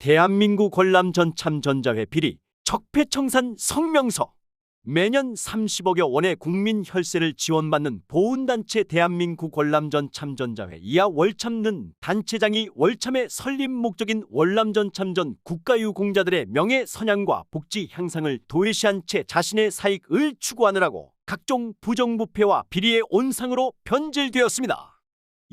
대한민국 관람 전참전자회 비리 적폐청산 성명서. 매년 30억여 원의 국민 혈세를 지원받는 보훈단체 대한민국 월남전 참전자회 이하 월참는 단체장이 월참의 설립 목적인 월남전 참전 국가유공자들의 명예 선양과 복지 향상을 도외시한 채 자신의 사익을 추구하느라고 각종 부정부패와 비리의 온상으로 변질되었습니다.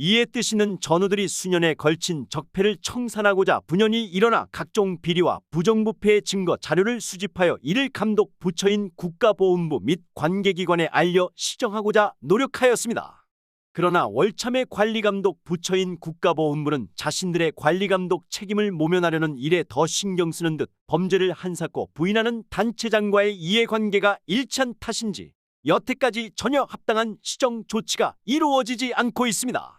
이에 뜻있는 전우들이 수년에 걸친 적폐를 청산하고자 분연히 일어나 각종 비리와 부정부패의 증거 자료를 수집하여 이를 감독 부처인 국가보훈부 및 관계기관에 알려 시정하고자 노력하였습니다. 그러나 월참의 관리감독 부처인 국가보훈부는 자신들의 관리감독 책임을 모면하려는 일에 더 신경 쓰는 듯 범죄를 한사코 부인하는 단체장과의 이해관계가 일치한 탓인지 여태까지 전혀 합당한 시정 조치가 이루어지지 않고 있습니다.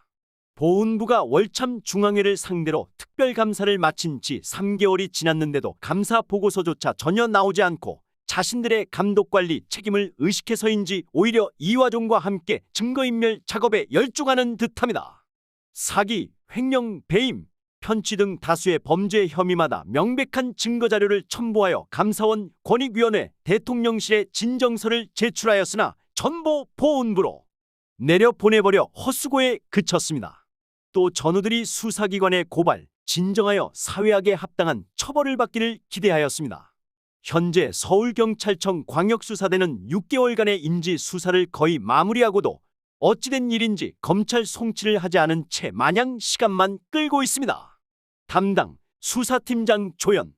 보훈부가 월참 중앙회를 상대로 특별감사를 마친 지 3개월이 지났는데도 감사 보고서조차 전혀 나오지 않고 자신들의 감독관리 책임을 의식해서인지 오히려 이화종과 함께 증거인멸 작업에 열중하는 듯합니다. 사기, 횡령, 배임, 편취 등 다수의 범죄 혐의마다 명백한 증거자료를 첨부하여 감사원, 권익위원회, 대통령실에 진정서를 제출하였으나 전부 보훈부로 내려보내버려 헛수고에 그쳤습니다. 또 전우들이 수사기관에 고발, 진정하여 사회학에 합당한 처벌을 받기를 기대하였습니다. 현재 서울경찰청 광역수사대는 6개월간의 인지수사를 거의 마무리하고도 어찌된 일인지 검찰 송치를 하지 않은 채 마냥 시간만 끌고 있습니다. 담당 수사팀장 조연,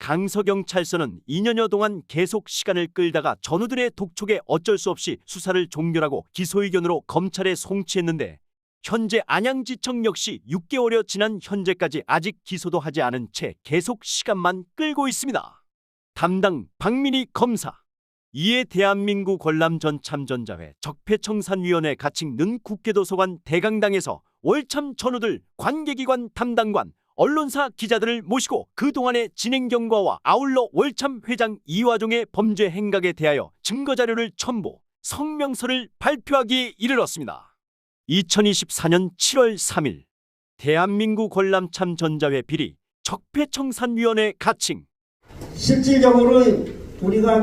강서경찰서는 2년여 동안 계속 시간을 끌다가 전우들의 독촉에 어쩔 수 없이 수사를 종결하고 기소의견으로 검찰에 송치했는데 현재 안양지청 역시 6개월여 지난 현재까지 아직 기소도 하지 않은 채 계속 시간만 끌고 있습니다. 담당 박민희 검사. 이에 대한민국 월남전 참전자회 적폐청산위원회 가칭는 국회도서관 대강당에서 월참 전우들 관계기관 담당관 언론사 기자들을 모시고 그동안의 진행 경과와 아울러 월참 회장 이화종의 범죄 행각에 대하여 증거자료를 첨부, 성명서를 발표하기에 이르렀습니다. 2024년 7월 3일 대한민국 월남참 전자회 비리 적폐청산위원회 가칭. 실질적으로 우리가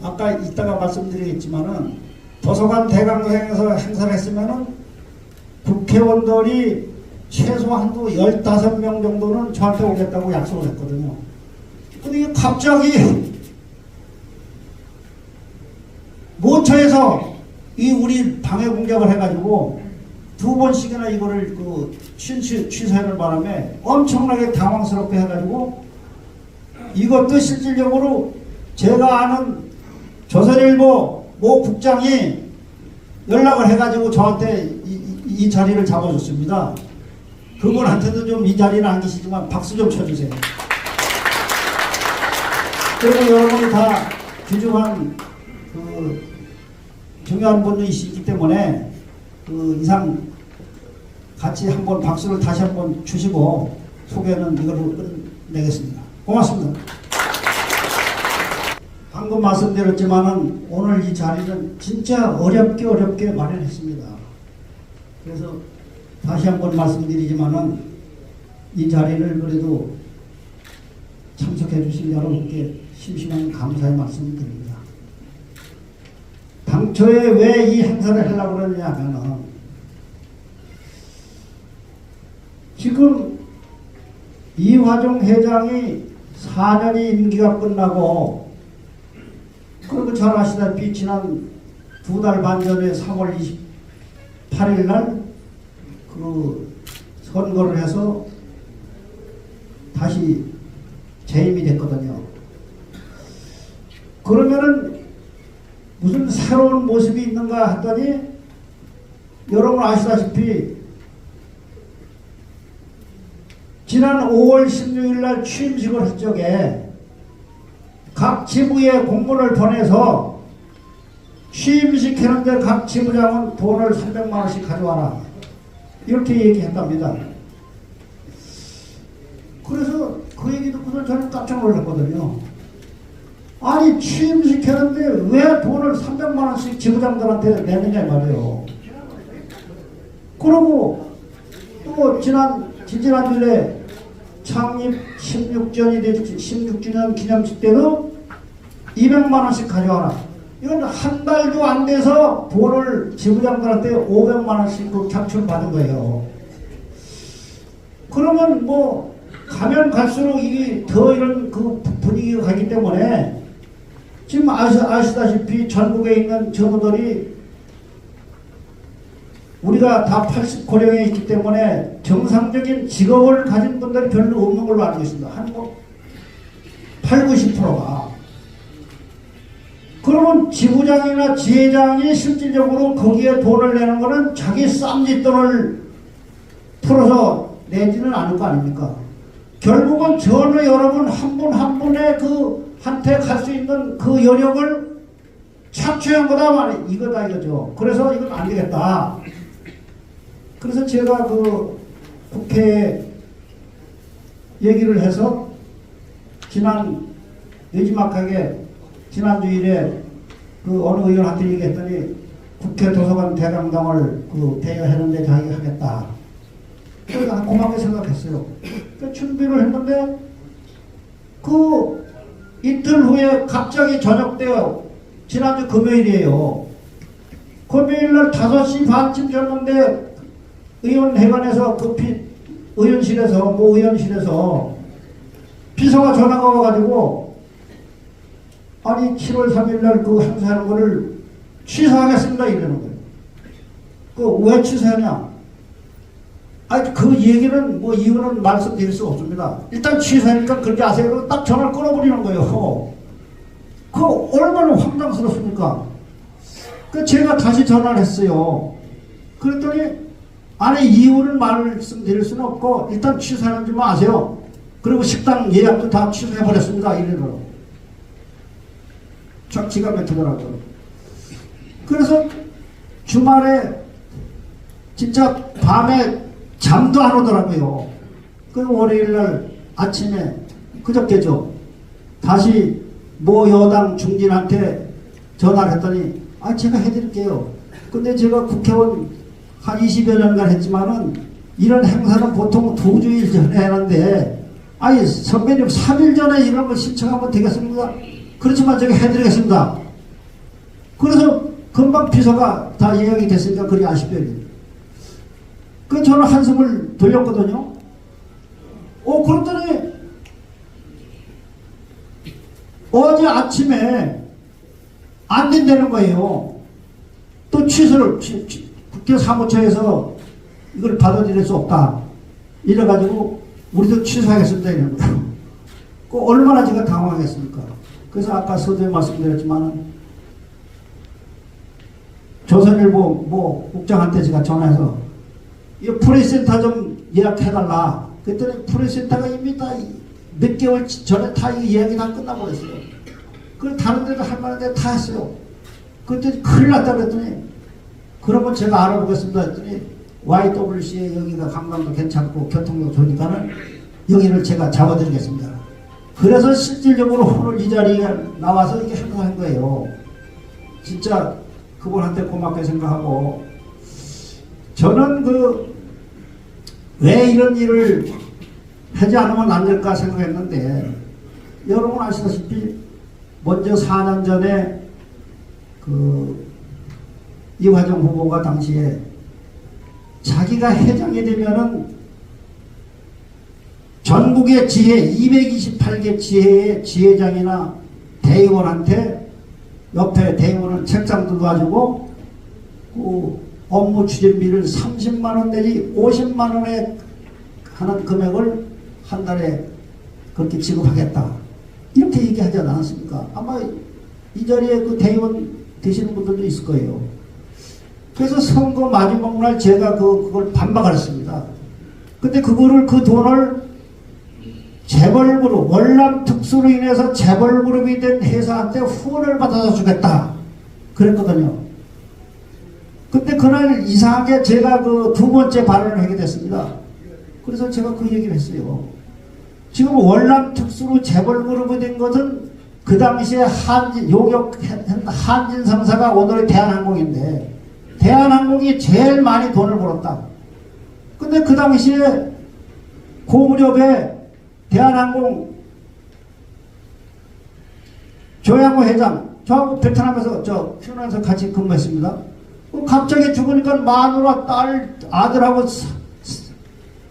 아까 이따가 말씀드리겠지만은 도서관 대강당에서 행사를 했으면은 국회의원들이 최소한도 15명 정도는 저한테 오겠다고 약속을 했거든요. 근데 이게 갑자기 모처에서 이 우리 방해 공작을 해가지고 2번씩이나 이거를 취소하는 바람에 엄청나게 당황스럽게 해가지고 이것도 실질적으로 제가 아는 조선일보 모 국장이 연락을 해가지고 저한테 이 자리를 잡아줬습니다. 그분한테도 좀 이 자리는 안 계시지만 박수 좀 쳐주세요. 그리고 여러분이 다 귀중한 중요한 분이시기 때문에 이상 같이 한번 박수를 다시 한번 주시고 소개는 이걸로 끝내겠습니다. 고맙습니다. 방금 말씀드렸지만은 오늘 이 자리는 진짜 어렵게 마련했습니다. 그래서 다시 한번 말씀드리지만은 이 자리를 그래도 참석해 주신 여러분께 심심한 감사의 말씀을 드립니다. 당초에 왜 이 행사를 하려고 그러느냐 하면은 지금 이화종 회장이 4년이 임기가 끝나고 그리고 잘 아시다시피 지난 2달 반 전에 3월 28일 날 선거를 해서 다시 재임이 됐거든요. 그러면은 무슨 새로운 모습이 있는가 했더니 여러분 아시다시피 지난 5월 16일 날 취임식을 할 적에 각 지부에 공문을 보내서 취임식 하는데 각 지부장은 돈을 300만 원씩 가져와라 이렇게 얘기했답니다. 그래서 그 얘기 듣고서 저는 깜짝 놀랐거든요. 아니 취임식 하는데 왜 돈을 300만 원씩 지부장들한테 내느냐 말이에요. 그러고 또 지난주에 창립 16주년 기념식 때도 200만 원씩 가져와라. 이건 한 달도 안 돼서 돈을 지부장들한테 500만 원씩 그 캡출 받은 거예요. 그러면 뭐 가면 갈수록 이게 더 이런 그 분위기가 가기 때문에 지금 아시다시피 전국에 있는 전우들이 우리가 다 80고령에 있기 때문에 정상적인 직업을 가진 분들이 별로 없는 걸로 알고 있습니다. 한 뭐 8, 90%가. 그러면 지부장이나 지회장이 실질적으로 거기에 돈을 내는 거는 자기 쌈짓돈을 풀어서 내지는 않을 거 아닙니까? 결국은 전우 여러분 한 분 한 분의 한테 갈 수 있는 그 여력을 착취한 거다 말이야. 이거다 이거죠. 그래서 이건 안 되겠다. 그래서 제가 그 국회에 얘기를 해서 내지막하게 지난주일에 그 어느 의원한테 얘기했더니 국회 도서관 대강당을 대여했는데 자기가 하겠다. 그래서 고맙게 생각했어요. 준비를 했는데 그 이틀 후에 갑자기 저녁 때요. 지난주 금요일이에요. 금요일날 5시 반쯤 졌는데 의원회관에서 의원실에서 비서가 전화가 와가지고 아니 7월 3일날 그 행사하는 거를 취소하겠습니다 이러는 거예요. 왜 취소하냐? 아니 그 얘기는 뭐 이유는 말씀드릴 수 없습니다. 일단 취소하니까 그렇게 아세요? 그러고 딱 전화를 끊어버리는 거예요. 그 얼마나 황당스럽습니까? 제가 다시 전화를 했어요. 그랬더니 아니 이유는 말씀드릴 수는 없고 일단 취소하는 줄 아세요. 그리고 식당 예약도 다 취소해버렸습니다. 이래로 기가 막히더라고요. 그래서 주말에 진짜 밤에 잠도 안 오더라고요. 그 월요일날 아침에 그저께죠. 다시 모 여당 중진한테 전화를 했더니 제가 해드릴게요. 근데 제가 국회의원 한 20여 년간 했지만은 이런 행사는 보통 2주일 전에 하는데 아니 선배님 3일 전에 이런 걸 신청하면 되겠습니까? 그렇지만 제가 해드리겠습니다. 그래서 금방 비서가 다 예약이 됐으니까 그리 아쉽죠. 저는 한숨을 돌렸거든요. 그랬더니 어제 아침에 안 된다는 거예요. 또 취소를 국회 사무처에서 이걸 받아들일 수 없다. 이래가지고 우리도 취소하겠습니다. 이런 거예요. 얼마나 제가 당황했습니까? 그래서 아까 서두에 말씀드렸지만 조선일보 국장한테 제가 전화해서 이 프레스센터 좀 예약해달라. 그랬더니 프레스센터가 이미 다 몇 개월 전에 다 예약이 다 끝나버렸어요. 그걸 다른 데도 할 만한 데 다 했어요. 그랬더니 큰일 났다 그랬더니 그러면 제가 알아보겠습니다 했더니 YWCA 여기가 관광도 괜찮고 교통도 좋으니까는 여기를 제가 잡아드리겠습니다. 그래서 실질적으로 오늘 이 자리에 나와서 이렇게 행동한 거예요. 진짜 그분한테 고맙게 생각하고 저는 왜 이런 일을 하지 않으면 안 될까 생각했는데 여러분 아시다시피 먼저 4년 전에 이화정 후보가 당시에 자기가 회장이 되면은 전국의 지회 228개 지회의 지회장이나 대의원한테 옆에 대의원은 책장도 가지고 업무 추진비를 30만원 내지 50만원에 하는 금액을 한 달에 그렇게 지급하겠다. 이렇게 얘기하지 않았습니까? 아마 이 자리에 대의원 되시는 분들도 있을 거예요. 그래서 선거 마지막 날 제가 그걸 반박을 했습니다. 근데 그 돈을 재벌그룹, 월남 특수로 인해서 재벌그룹이 된 회사한테 후원을 받아서 주겠다. 그랬거든요. 근데 그날 이상하게 제가 2번째 발언을 하게 됐습니다. 그래서 제가 그 얘기를 했어요. 지금 월남 특수로 재벌그룹이 된 것은 그 당시에 한진 상사가 오늘의 대한항공인데 대한항공이 제일 많이 돈을 벌었다. 근데 그 당시에 그 무렵에 대한항공 조양호 회장, 저하고 베트남에서 휴난에서 같이 근무했습니다. 갑자기 죽으니까 마누라, 딸, 아들하고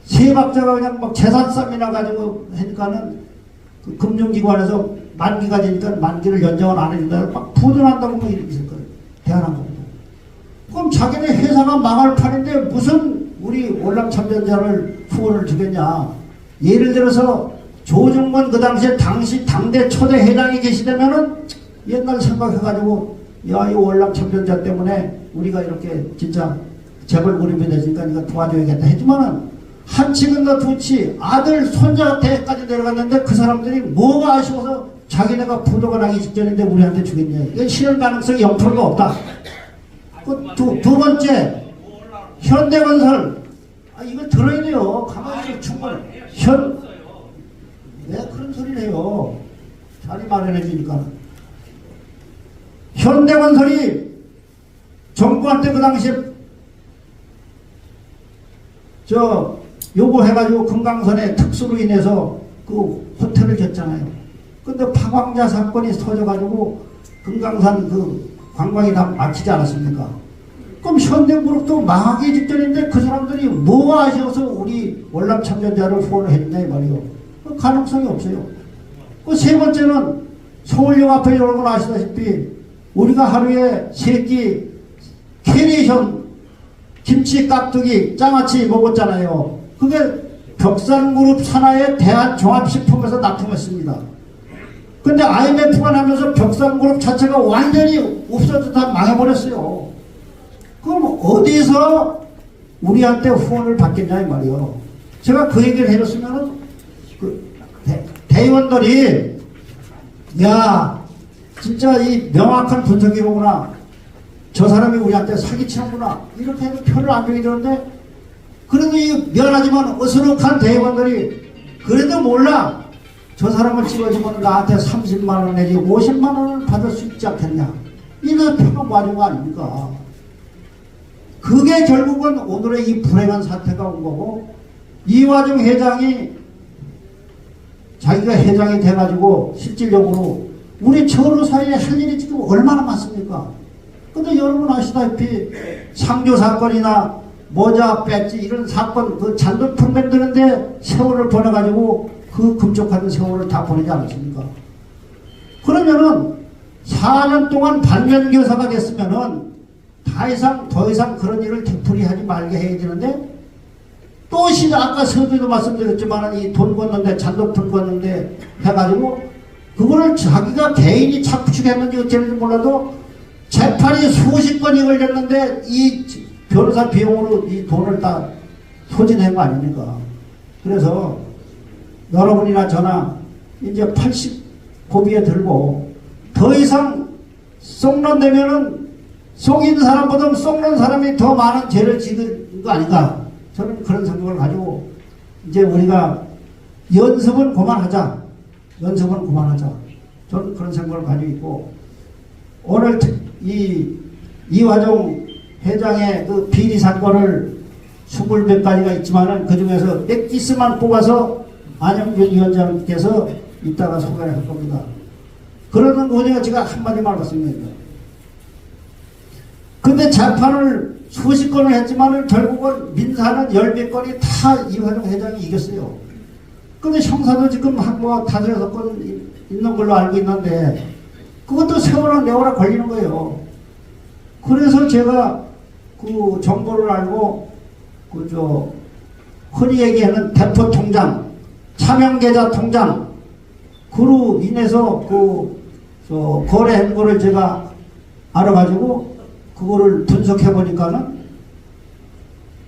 세 박자가 그냥 막 재산쌈이나 가지고 하니까는 그 금융기관에서 만기가 되니까 만기를 연장을 안 해준다. 막 부도난다고 막 이렇게 있을 거예요. 대한항공. 그럼 자기네 회사가 망할 판인데 무슨 우리 월남참전자를 후원을 주겠냐. 예를 들어서 조중건 그 당시에 당대 초대 회장이 계시다면은 옛날 생각해가지고 야, 이 월남참전자 때문에 우리가 이렇게 진짜 재벌 그룹이 됐으니까 이거 도와줘야겠다 했지만은 한 치근가 두 치 아들 손자한테까지 내려갔는데 그 사람들이 뭐가 아쉬워서 자기네가 부도가 나기 직전인데 우리한테 주겠냐. 이건 실현 가능성이 0%가 없다. 두 번째, 현대건설. 이거 들어야 돼요. 가만히 충분히. 왜 그런 소리를 해요. 자리 마련해 주니까. 현대건설이 정부한테 그 당시에 요거 해가지고 금강산에 특수로 인해서 그 호텔을 졌잖아요. 근데 파광자 사건이 터져가지고 금강산 그 관광이 다 막히지 않았습니까? 그럼 현대그룹도 망하기 직전인데 그 사람들이 뭐가 아쉬워서 우리 월남참전자를 후원을 했냐 이 말이요. 그 가능성이 없어요. 그 세 번째는 서울역 앞에 여러분 아시다시피 우리가 하루에 세끼 캐리션 김치 깍두기 장아찌 먹었잖아요. 그게 벽산그룹 산하의 대한종합식품에서 납품했습니다. 근데 IMF가 나면서 벽산그룹 자체가 완전히 없어져 다 망해버렸어요. 그럼 어디서 우리한테 후원을 받겠냐 이 말이요. 제가 그 얘기를 해줬으면은 대의원들이 야 진짜 이 명확한 분석이로구나. 저 사람이 우리한테 사기치는구나. 이렇게 해도 표를 안 주게 되는데 그래도 이 미안하지만 어수룩한 대의원들이 그래도 몰라. 저 사람을 찍어주면 나한테 30만 원 내지 50만 원을 받을 수 있지 않겠냐. 이거 표가 맞은 거 아닙니까? 그게 결국은 오늘의 이 불행한 사태가 온 거고 이화정 회장이 자기가 회장이 돼가지고 실질적으로 우리 전후 사회에 할 일이 지금 얼마나 많습니까? 근데 여러분 아시다시피 상조 사건이나 모자 배지 이런 사건 그 잔돈품 만드는데 세월을 보내가지고 그 금쪽하는 세월을 다 보내지 않았습니까? 그러면은 4년 동안 반면교사가 됐으면은 더 이상 그런 일을 되풀이하지 말게 해야 되는데 또 아까 서두에도 말씀드렸지만 이 돈 걷는데 잔돈품 걷는데 해가지고 그거를 자기가 개인이 착취했는지 어쩌는지 몰라도 재판이 수십 건이 걸렸는데 이 변호사 비용으로 이 돈을 다 소진한 거 아닙니까? 그래서 여러분이나 저나 이제 80 고비에 들고 더 이상 쏙런되면은 속인 사람보다 쏙는 사람이 더 많은 죄를 지은 거 아닌가? 저는 그런 생각을 가지고 이제 우리가 연습은 그만하자. 저는 그런 생각을 가지고 있고 오늘 이화정 회장의 그 비리 사건을 20몇 가지가 있지만은 그 중에서 몇 기스만 뽑아서 안영준 위원장께서 이따가 소개를 할 겁니다. 그러는 거니까 제가 한마디만 말씀드립니다. 근데 재판을 수십 건을 했지만은 결국은 민사는 10몇 건이 다 이화정 회장이 이겼어요. 근데 형사도 지금 뭐 5-6건 있는 걸로 알고 있는데 그것도 세월아 내월아 걸리는 거예요. 그래서 제가 그 정보를 알고 흔히 얘기하는 대포 통장, 차명계좌 통장 그로 인해서 거래한 거를 제가 알아가지고 그거를 분석해 보니까는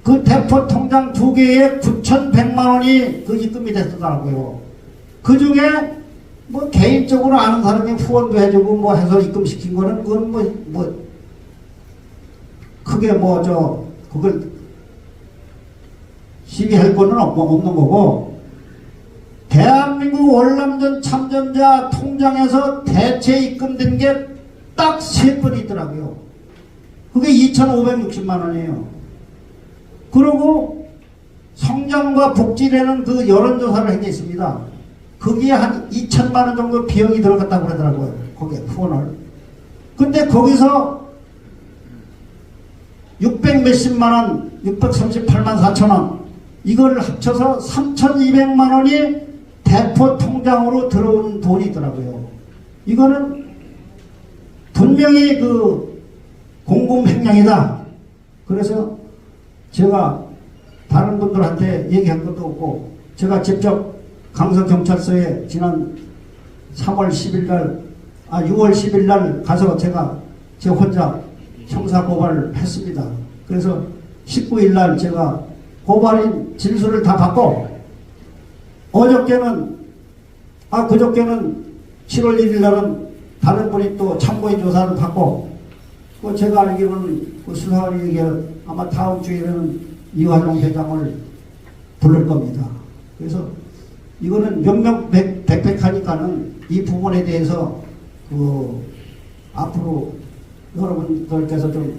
그 대포 통장 2개에 9,100만 원이 그 입금이 됐더라고요. 그 중에 뭐 개인적으로 아는 사람이 후원도 해주고 뭐 해서 입금시킨 거는 그건 크게 그걸 시비할 거는 없는 거고 대한민국 월남전 참전자 통장에서 대체 입금된 게 딱 3건이 있더라고요. 그게 2,560만 원이에요. 그리고 성장과 복지라는 그 여론조사를 한 게 있습니다. 거기에 한 2천만 원 정도 비용이 들어갔다고 그러더라고요. 거기에 후원을. 근데 거기서 600 몇십만 원, 638만 4천 원 이걸 합쳐서 3,200만 원이 대포 통장으로 들어온 돈이 있더라고요. 이거는 분명히 그 공금 횡령이다. 그래서 제가 다른 분들한테 얘기한 것도 없고 제가 직접 강서경찰서에 지난 6월 10일 날 가서 제가 제 혼자 형사 고발을 했습니다. 그래서 19일 날 제가 고발인 진술을 다 받고 그저께는 7월 1일 날은 다른 분이 또 참고인 조사를 받고 제가 알기로는 수사관이 아마 다음 주에는 이화종 회장을 부를 겁니다. 그래서 이거는 명명백백하니까는 이 부분에 대해서 앞으로 여러분들께서 좀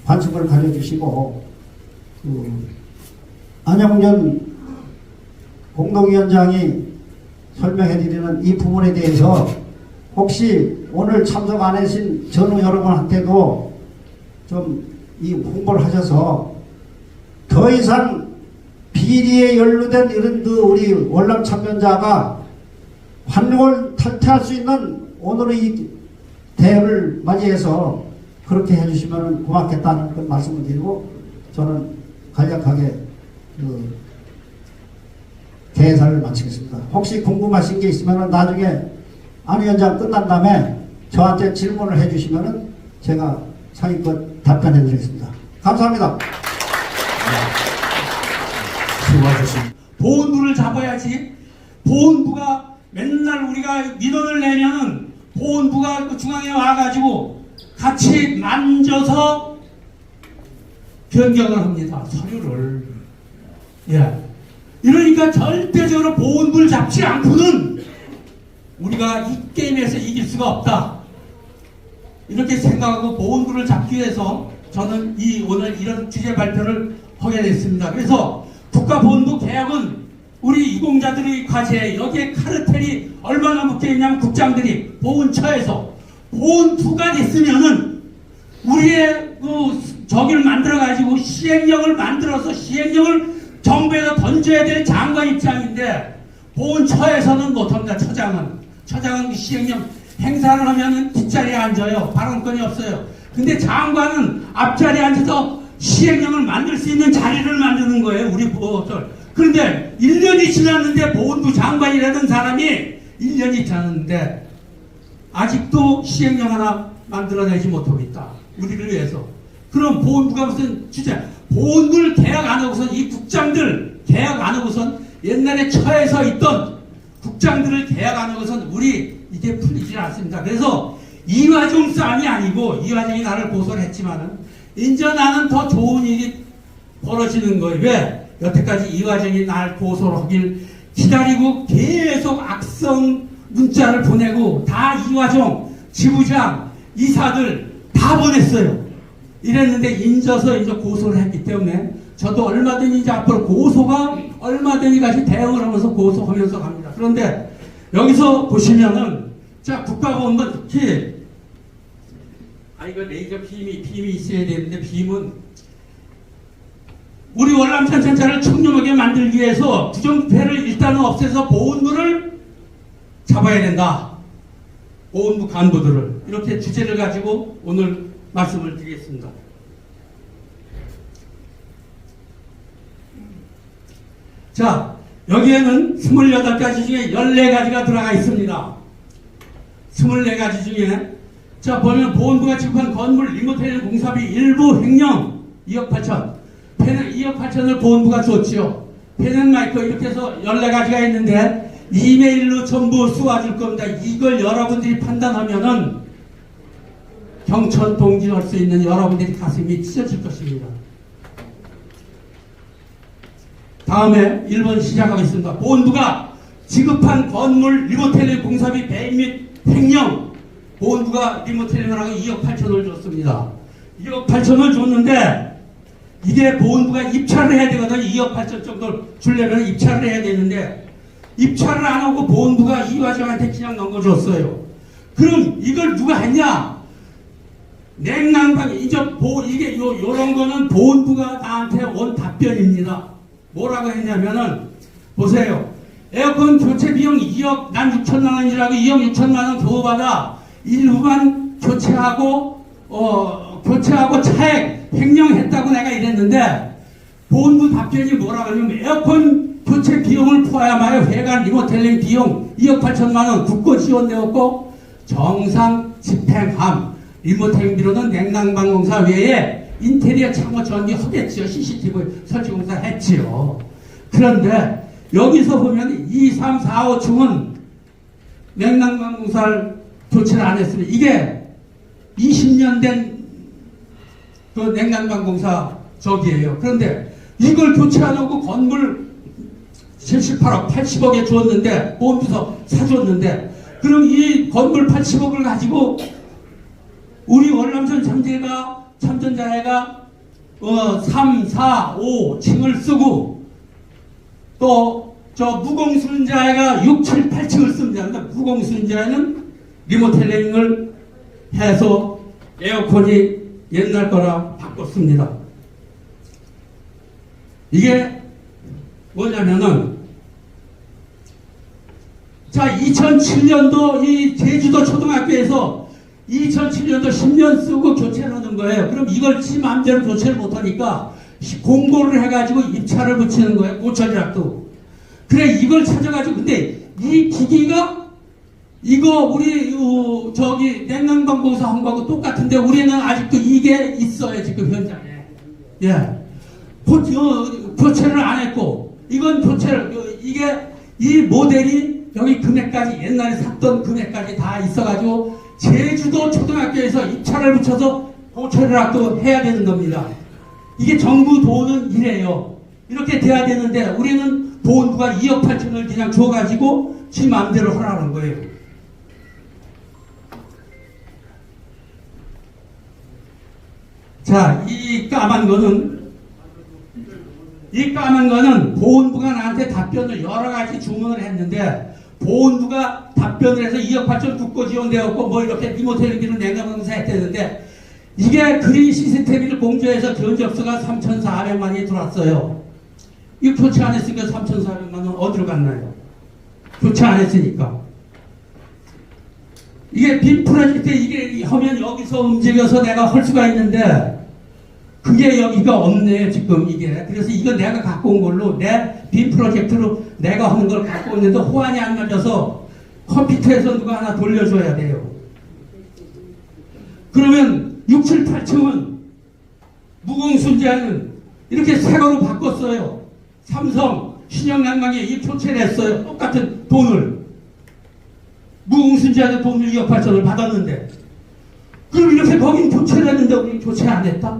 관심을 가져주시고 안영전 공동위원장이 설명해드리는 이 부분에 대해서 혹시 오늘 참석 안 하신 전우 여러분한테도 좀 이 홍보를 하셔서 더 이상 비리에 연루된 이런 우리 월남 참전자가 환골 탈퇴할 수 있는 오늘의 이 대회를 맞이해서 그렇게 해주시면 고맙겠다는 그 말씀을 드리고 저는 간략하게 대사를 마치겠습니다. 혹시 궁금하신 게 있으면 나중에 안 위원장 끝난 다음에 저한테 질문을 해주시면 제가 상의껏 답변해 드리겠습니다. 감사합니다. 수고하셨습니다. 보훈부를 잡아야지. 보훈부가 맨날 우리가 민원을 내면은 보훈부가 중앙에 와가지고 같이 만져서 변경을 합니다. 서류를. 예. 이러니까 절대적으로 보훈부를 잡지 않고는 우리가 이 게임에서 이길 수가 없다. 이렇게 생각하고 보훈부를 잡기 위해서 저는 오늘 이런 주제 발표를 하게 됐습니다. 그래서 국가보훈부 개혁은 우리 유공자들의 과제, 여기에 카르텔이 얼마나 묶여있냐면 국장들이 보훈처에서 보훈부가 됐으면은 우리의 저기를 만들어가지고 시행령을 만들어서 시행령을 정부에서 던져야 될 장관 입장인데 보훈처에서는 못합니다. 처장은 시행령 행사를 하면은 뒷자리에 앉아요. 발언권이 없어요. 근데 장관은 앞자리에 앉아서 시행령을 만들 수 있는 자리를 만드는 거예요. 우리 그런데 1년이 지났는데 보훈부 장관이라는 사람이 1년이 지났는데 아직도 시행령 하나 만들어내지 못하고 있다. 우리를 위해서. 그럼 보훈부가 무슨 주제? 보훈부를 개혁 안 하고선 이 국장들 개혁 안 하고선 옛날에 처에서 있던 국장들을 개혁 안 하고선 우리 이게 풀리지 않습니다. 그래서 이화종 싸움이 아니고 이화종이 나를 고소를 했지만은 이제 나는 더 좋은 일이 벌어지는 거예요. 왜? 여태까지 이화종이 날 고소를 하길 기다리고 계속 악성 문자를 보내고 다 이화종 지부장 이사들 다 보냈어요. 이랬는데 인져서 이제 고소를 했기 때문에 저도 얼마든지 이제 앞으로 고소가 얼마든지 같이 대응을 하면서 고소하면서 갑니다. 그런데 여기서 보시면은 자 국가보훈부 특히 이거 레이저 빔이 있어야 되는데 빔은 우리 월남 참전자를 청렴하게 만들기 위해서 부정부패를 일단은 없애서 보훈부를 잡아야 된다. 보훈부 간부들을 이렇게 주제를 가지고 오늘 말씀을 드리겠습니다. 자, 여기에는 28가지 중에 14가지가 들어가 있습니다. 24가지 중에 자 보면 보훈부가 지급한 건물 리모델링 공사비 일부 횡령 2억 8천 패널 2억 8천을 보훈부가 줬지요. 패널 마이크 이렇게 해서 14가지가 있는데 이메일로 전부 쏘아줄 겁니다. 이걸 여러분들이 판단하면은 경천 동지할 수 있는 여러분들이 가슴이 찢어질 것입니다. 다음에 1번 시작하겠습니다. 보훈부가 지급한 건물 리모텔링 공사비 배임 및 횡령 보훈부가 리모텔링을 하고 2억 8천을 줬습니다. 2억 8천을 줬는데 이게 보훈부가 입찰을 해야 되거든요. 2억 8천 정도 주려면 입찰을 해야 되는데 입찰을 안 하고 보훈부가 이화정한테 그냥 넘겨줬어요. 그럼 이걸 누가 했냐? 냉난방 이제 이게 요런 거는 보훈부가 나한테 온 답변입니다. 뭐라고 했냐면은 보세요. 에어컨 교체 비용 2억 난 6천만 원이라고 2억 6천만 원 교부받아 일부만 교체하고 차액 횡령했다고 내가 이랬는데 보훈부 답변이 뭐라고 하냐면 에어컨 교체 비용을 포함하여 회관 리모델링 비용 2억 8천만 원 국고 지원되었고 정상 집행함 리모델링 비로는 냉난방공사 외에 인테리어 창호 전기 하겠지요. CCTV 설치공사 했지요. 그런데 여기서 보면 2, 3, 4, 5층은 냉난방공사를 교체를 안 했으면 이게 20년 된 그 냉난방공사 저기예요. 그런데 이걸 교체 안 하고 건물 78억, 80억에 주었는데 보험부서 사줬는데 그럼 이 건물 80억을 가지고 우리 월남전 참전자회가 3, 4, 5층을 쓰고 또 저 무공수자회가 6, 7, 8층을 씁니다. 근데 무공수자회는 리모델링을 해서 에어컨이 옛날 거라 바꿨습니다. 이게 뭐냐면은 자 2007년도 이 제주도 초등학교에서 2007년도 10년 쓰고 교체를 하는 거예요. 그럼 이걸 지 마음대로 교체를 못하니까 공고를 해가지고 입찰을 붙이는 거예요. 고철이라도. 그래 이걸 찾아가지고 근데 이 기기가 이거 우리 저기 냉난방공사 한 거하고 똑같은데 우리는 아직도 이게 있어요. 지금 현장에. 예. 교체를 안 했고 이건 교체를 이게 이 모델이 여기 금액까지 옛날에 샀던 금액까지 다 있어가지고 제주도 초등학교에서 입찰을 붙여서 고철이라도 해야 되는 겁니다. 이게 정부 돈은 이래요. 이렇게 돼야 되는데 우리는 보훈부가 2억 8천을 그냥 줘가지고 지 마음대로 하라는 거예요. 자, 이 까만 거는 보훈부가 나한테 답변을 여러 가지 주문을 했는데 보훈부가 답변을 해서 2억 8천 국고 지원되었고 뭐 이렇게 리모델링비는 냉난방공사 했다는데 이게 그린 시스템을 공조해서 견적서가 3,400만이 들어왔어요. 이거 교체 안 했으니까 3,400만 원 어디로 갔나요? 교체 안 했으니까. 이게 빔 프로젝트 이게 하면 여기서 움직여서 내가 할 수가 있는데 그게 여기가 없네 지금 이게. 그래서 이거 내가 갖고 온 걸로 내 빔 프로젝트로 내가 하는 걸 갖고 있는데 호환이 안 맞아서 컴퓨터에서 누가 하나 돌려줘야 돼요. 그러면 6, 7, 8층은 무공순자는 이렇게 새 거로 바꿨어요. 삼성 신영난방에 이 교체를 했어요. 똑같은 돈을. 무공순자한테 돈을 2억 8천을 받았는데 그럼 이렇게 거긴 교체를 했는데 우리 교체 안 했다?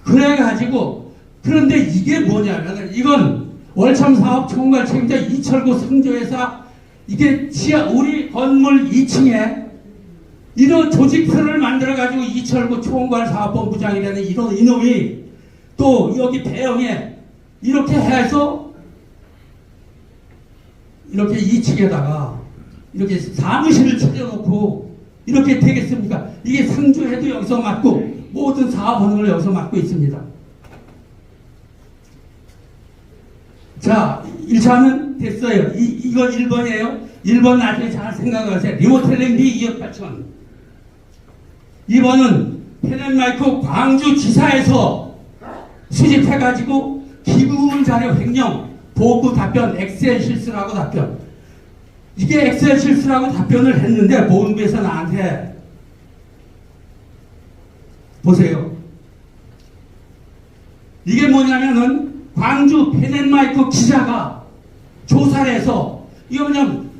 그래가지고 그런데 이게 뭐냐면 이건 월참 사업 총괄 책임자 이철구 상조회사 이게 지하 우리 건물 2층에 이런 조직표를 만들어가지고 이철구 총괄 사업본부장이라는 이런 이놈이 또 여기 배영에 이렇게 해서 이렇게 2층에다가 이렇게 사무실을 차려놓고 이렇게 되겠습니까? 이게 상조회도 여기서 맡고 모든 사업하는 걸 여기서 맡고 있습니다. 자, 1차는 됐어요. 이거 1번이에요. 1번 나중에 잘 생각하세요. 리모텔링비 2억 8천. 2번은 펜앤마이크 광주지사에서 수집해가지고 기부금 자료 횡령, 보고 답변, 엑셀 실수라고 답변. 이게 엑셀 실수라고 답변을 했는데 보훈부에서 나한테 보세요. 이게 뭐냐면은 광주 펜앤마이크 기자가 조사를 해서 이거 뭐냐면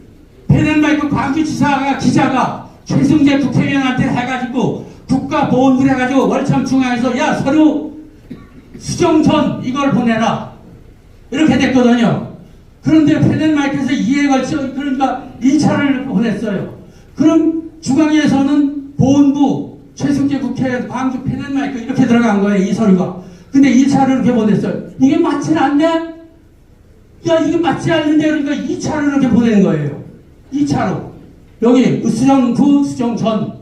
펜앤마이크 광주지사가 기자가 최승재 국회의원한테 해가지고 국가보훈부를 해가지고 월참 중앙에서 야 서류 수정 전 이걸 보내라 이렇게 됐거든요. 그런데 펜앤마이크에서 이해에 걸쳐 그러니까 2차를 보냈어요. 그럼 중앙에서는 보훈부 최승재 국회의원 광주 펜앤마이크 이렇게 들어간 거예요. 이 서류가. 근데 2차를 이렇게 보냈어요. 이게 맞진 않네? 야, 이게 맞지 않는데, 그러니까 2차로 이렇게 보낸 거예요. 2차로. 여기, 수정구, 수정전.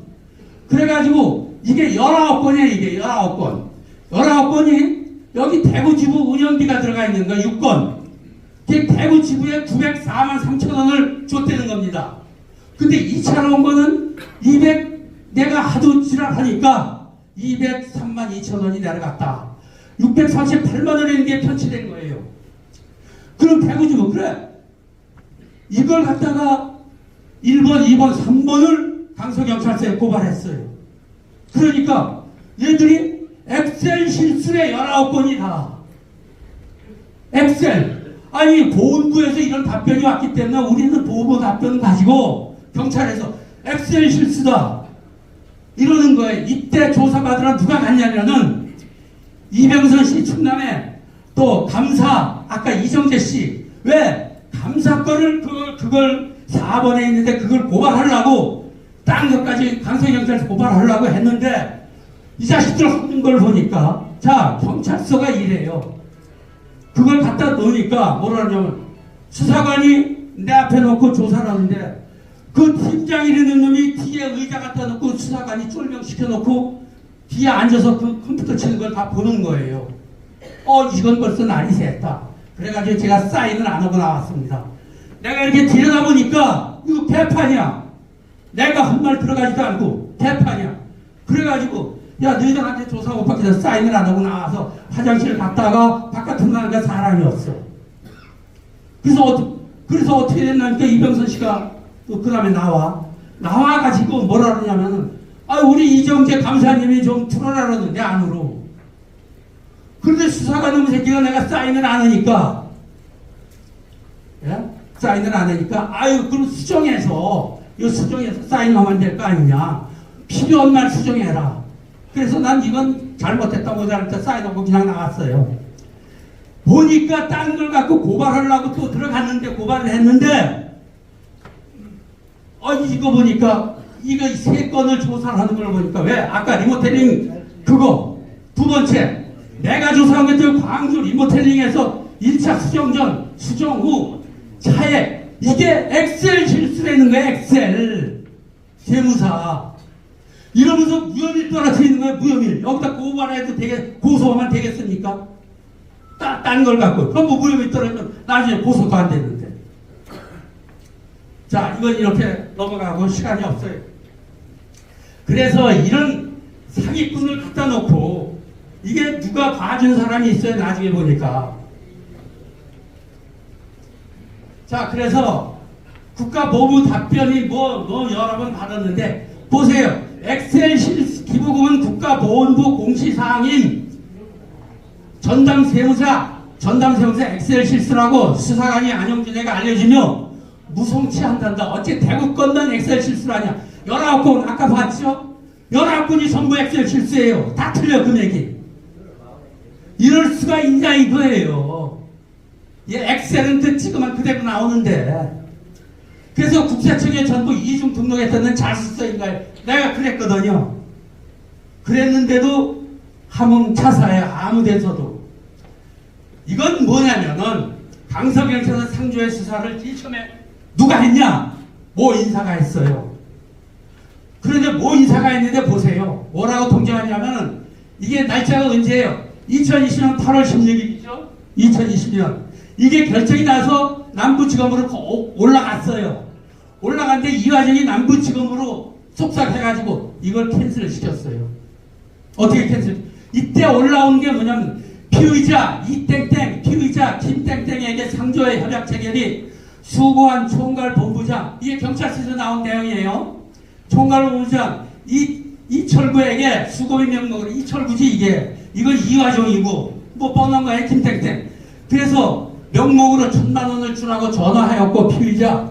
그래가지고, 이게 19건이에요, 이게 19건. 19건이, 여기 대구지부 운영비가 들어가 있는 거, 6건. 이게 대구지부에 904만 3천 원을 줬다는 겁니다. 근데 2차로 온 거는 내가 하도 지랄하니까 203만 2천 원이 내려갔다. 638만 원에 게 편취된 거예요. 그럼 대구지부, 그래. 이걸 갖다가 1번, 2번, 3번을 강서경찰서에 고발했어요. 그러니까 얘들이 엑셀 실수에 19건이다. 엑셀. 아니, 보훈부에서 이런 답변이 왔기 때문에 우리는 보훈부 답변을 가지고 경찰에서 엑셀 실수다. 이러는 거예요. 이때 조사받으러 누가 갔냐면은 이병선 씨 충남에 또 감사, 아까 이정재 씨. 왜? 감사 거를 그걸 4번에 있는데 그걸 고발하려고 딴 것까지 강서경찰에서 고발하려고 했는데 이 자식들 하는 걸 보니까 자, 경찰서가 이래요. 그걸 갖다 놓으니까 뭐라 하냐면 수사관이 내 앞에 놓고 조사를 하는데 그 팀장이라는 놈이 뒤에 의자 갖다 놓고 수사관이 쫄명시켜 놓고 뒤에 앉아서 그 컴퓨터 치는 걸 다 보는 거예요. 이건 벌써 날이 샜다. 그래가지고 제가 사인을 안 하고 나왔습니다. 내가 이렇게 들여다보니까 이거 개판이야. 내가 한 말 들어가지도 않고 개판이야. 그래가지고 야, 너희들한테 조사 못 받기 전에 사인을 안 하고 나와서 화장실 갔다가 바깥으로 나가니까 사람이 없어. 그래서 어떻게 됐냐니까 이병선 씨가 또 그 다음에 나와가지고 뭐라 그러냐면은 우리 이정재 감사님이 좀 풀어라 그러는데 안으로. 그런데 수사관 놈 새끼가 내가 사인을 안 하니까 예? 사인을 안 하니까 그럼 수정해서 사인하면 될 거 아니냐. 필요한 말 수정해라. 그래서 난 이건 잘못했다고 잘못했다 사인하고 그냥 나왔어요. 보니까 딴 걸 갖고 고발하려고 또 들어갔는데 고발을 했는데 이거 보니까 이거 3건을 조사를 하는 걸 보니까 왜? 아까 리모텔링 그거 두 번째 내가 조사한 것들 광주 리모텔링에서 1차 수정 전 수정 후 차액 이게 엑셀 실수라는 거야. 엑셀 세무사 이러면서 무혐의 떨어져 있는 거예요. 무혐의. 여기다 고발해도 고소하면 되겠습니까? 딴 걸 갖고. 그럼 무혐의 떨어지면 나중에 고소도 안 되는데. 자, 이건 이렇게 넘어가고 시간이 없어요. 그래서 이런 사기꾼을 갖다 놓고 이게 누가 봐준 사람이 있어요. 나중에 보니까. 자, 그래서 국가보부 답변이 여러 번 받았는데 보세요. 엑셀 기부금은 국가보훈부 공시사항인 전담세무사 엑셀 실수라고 수사관이 안영준에게 알려주며 무송치한단다. 어째 대구 건넌 엑셀 실수라냐. 19건 아까 봤죠? 19건이 전부 엑셀 실수예요. 다 틀려 금액이. 이럴 수가 있냐 이거예요. 엑셀은 찍으면 그대로 나오는데. 그래서 국세청에 전부 이중 등록했다는 자수서인가요? 내가 그랬거든요. 그랬는데도 함흥차사에 아무 데서도. 이건 뭐냐면은 강서경찰서 상조의 수사를 제일 처음에 누가 했냐? 모 인사가 했어요. 그런데 모 인사가 했는데 보세요. 뭐라고 통지하냐면은 이게 날짜가 언제예요? 2020년 8월 16일이죠? 2020년. 이게 결정이 나서 남부지검으로 올라갔어요. 올라갔는데 이 과정이 남부지검으로 속삭해가지고 이걸 캔슬을 시켰어요. 어떻게 캔슬? 이때 올라온 게 뭐냐면 피의자 이땡땡, 피의자 김땡땡에게 상조의 협약 체결이 수고한 총괄본부장, 이게 경찰서에서 나온 내용이에요. 총괄본부장 이철구에게 수고의 명목으로 이철구지 이게. 이건 이화정이고 뭐 뻔한 거예요. 김땡땡. 그래서 명목으로 1,000만 원을 주라고 전화하였고 피의자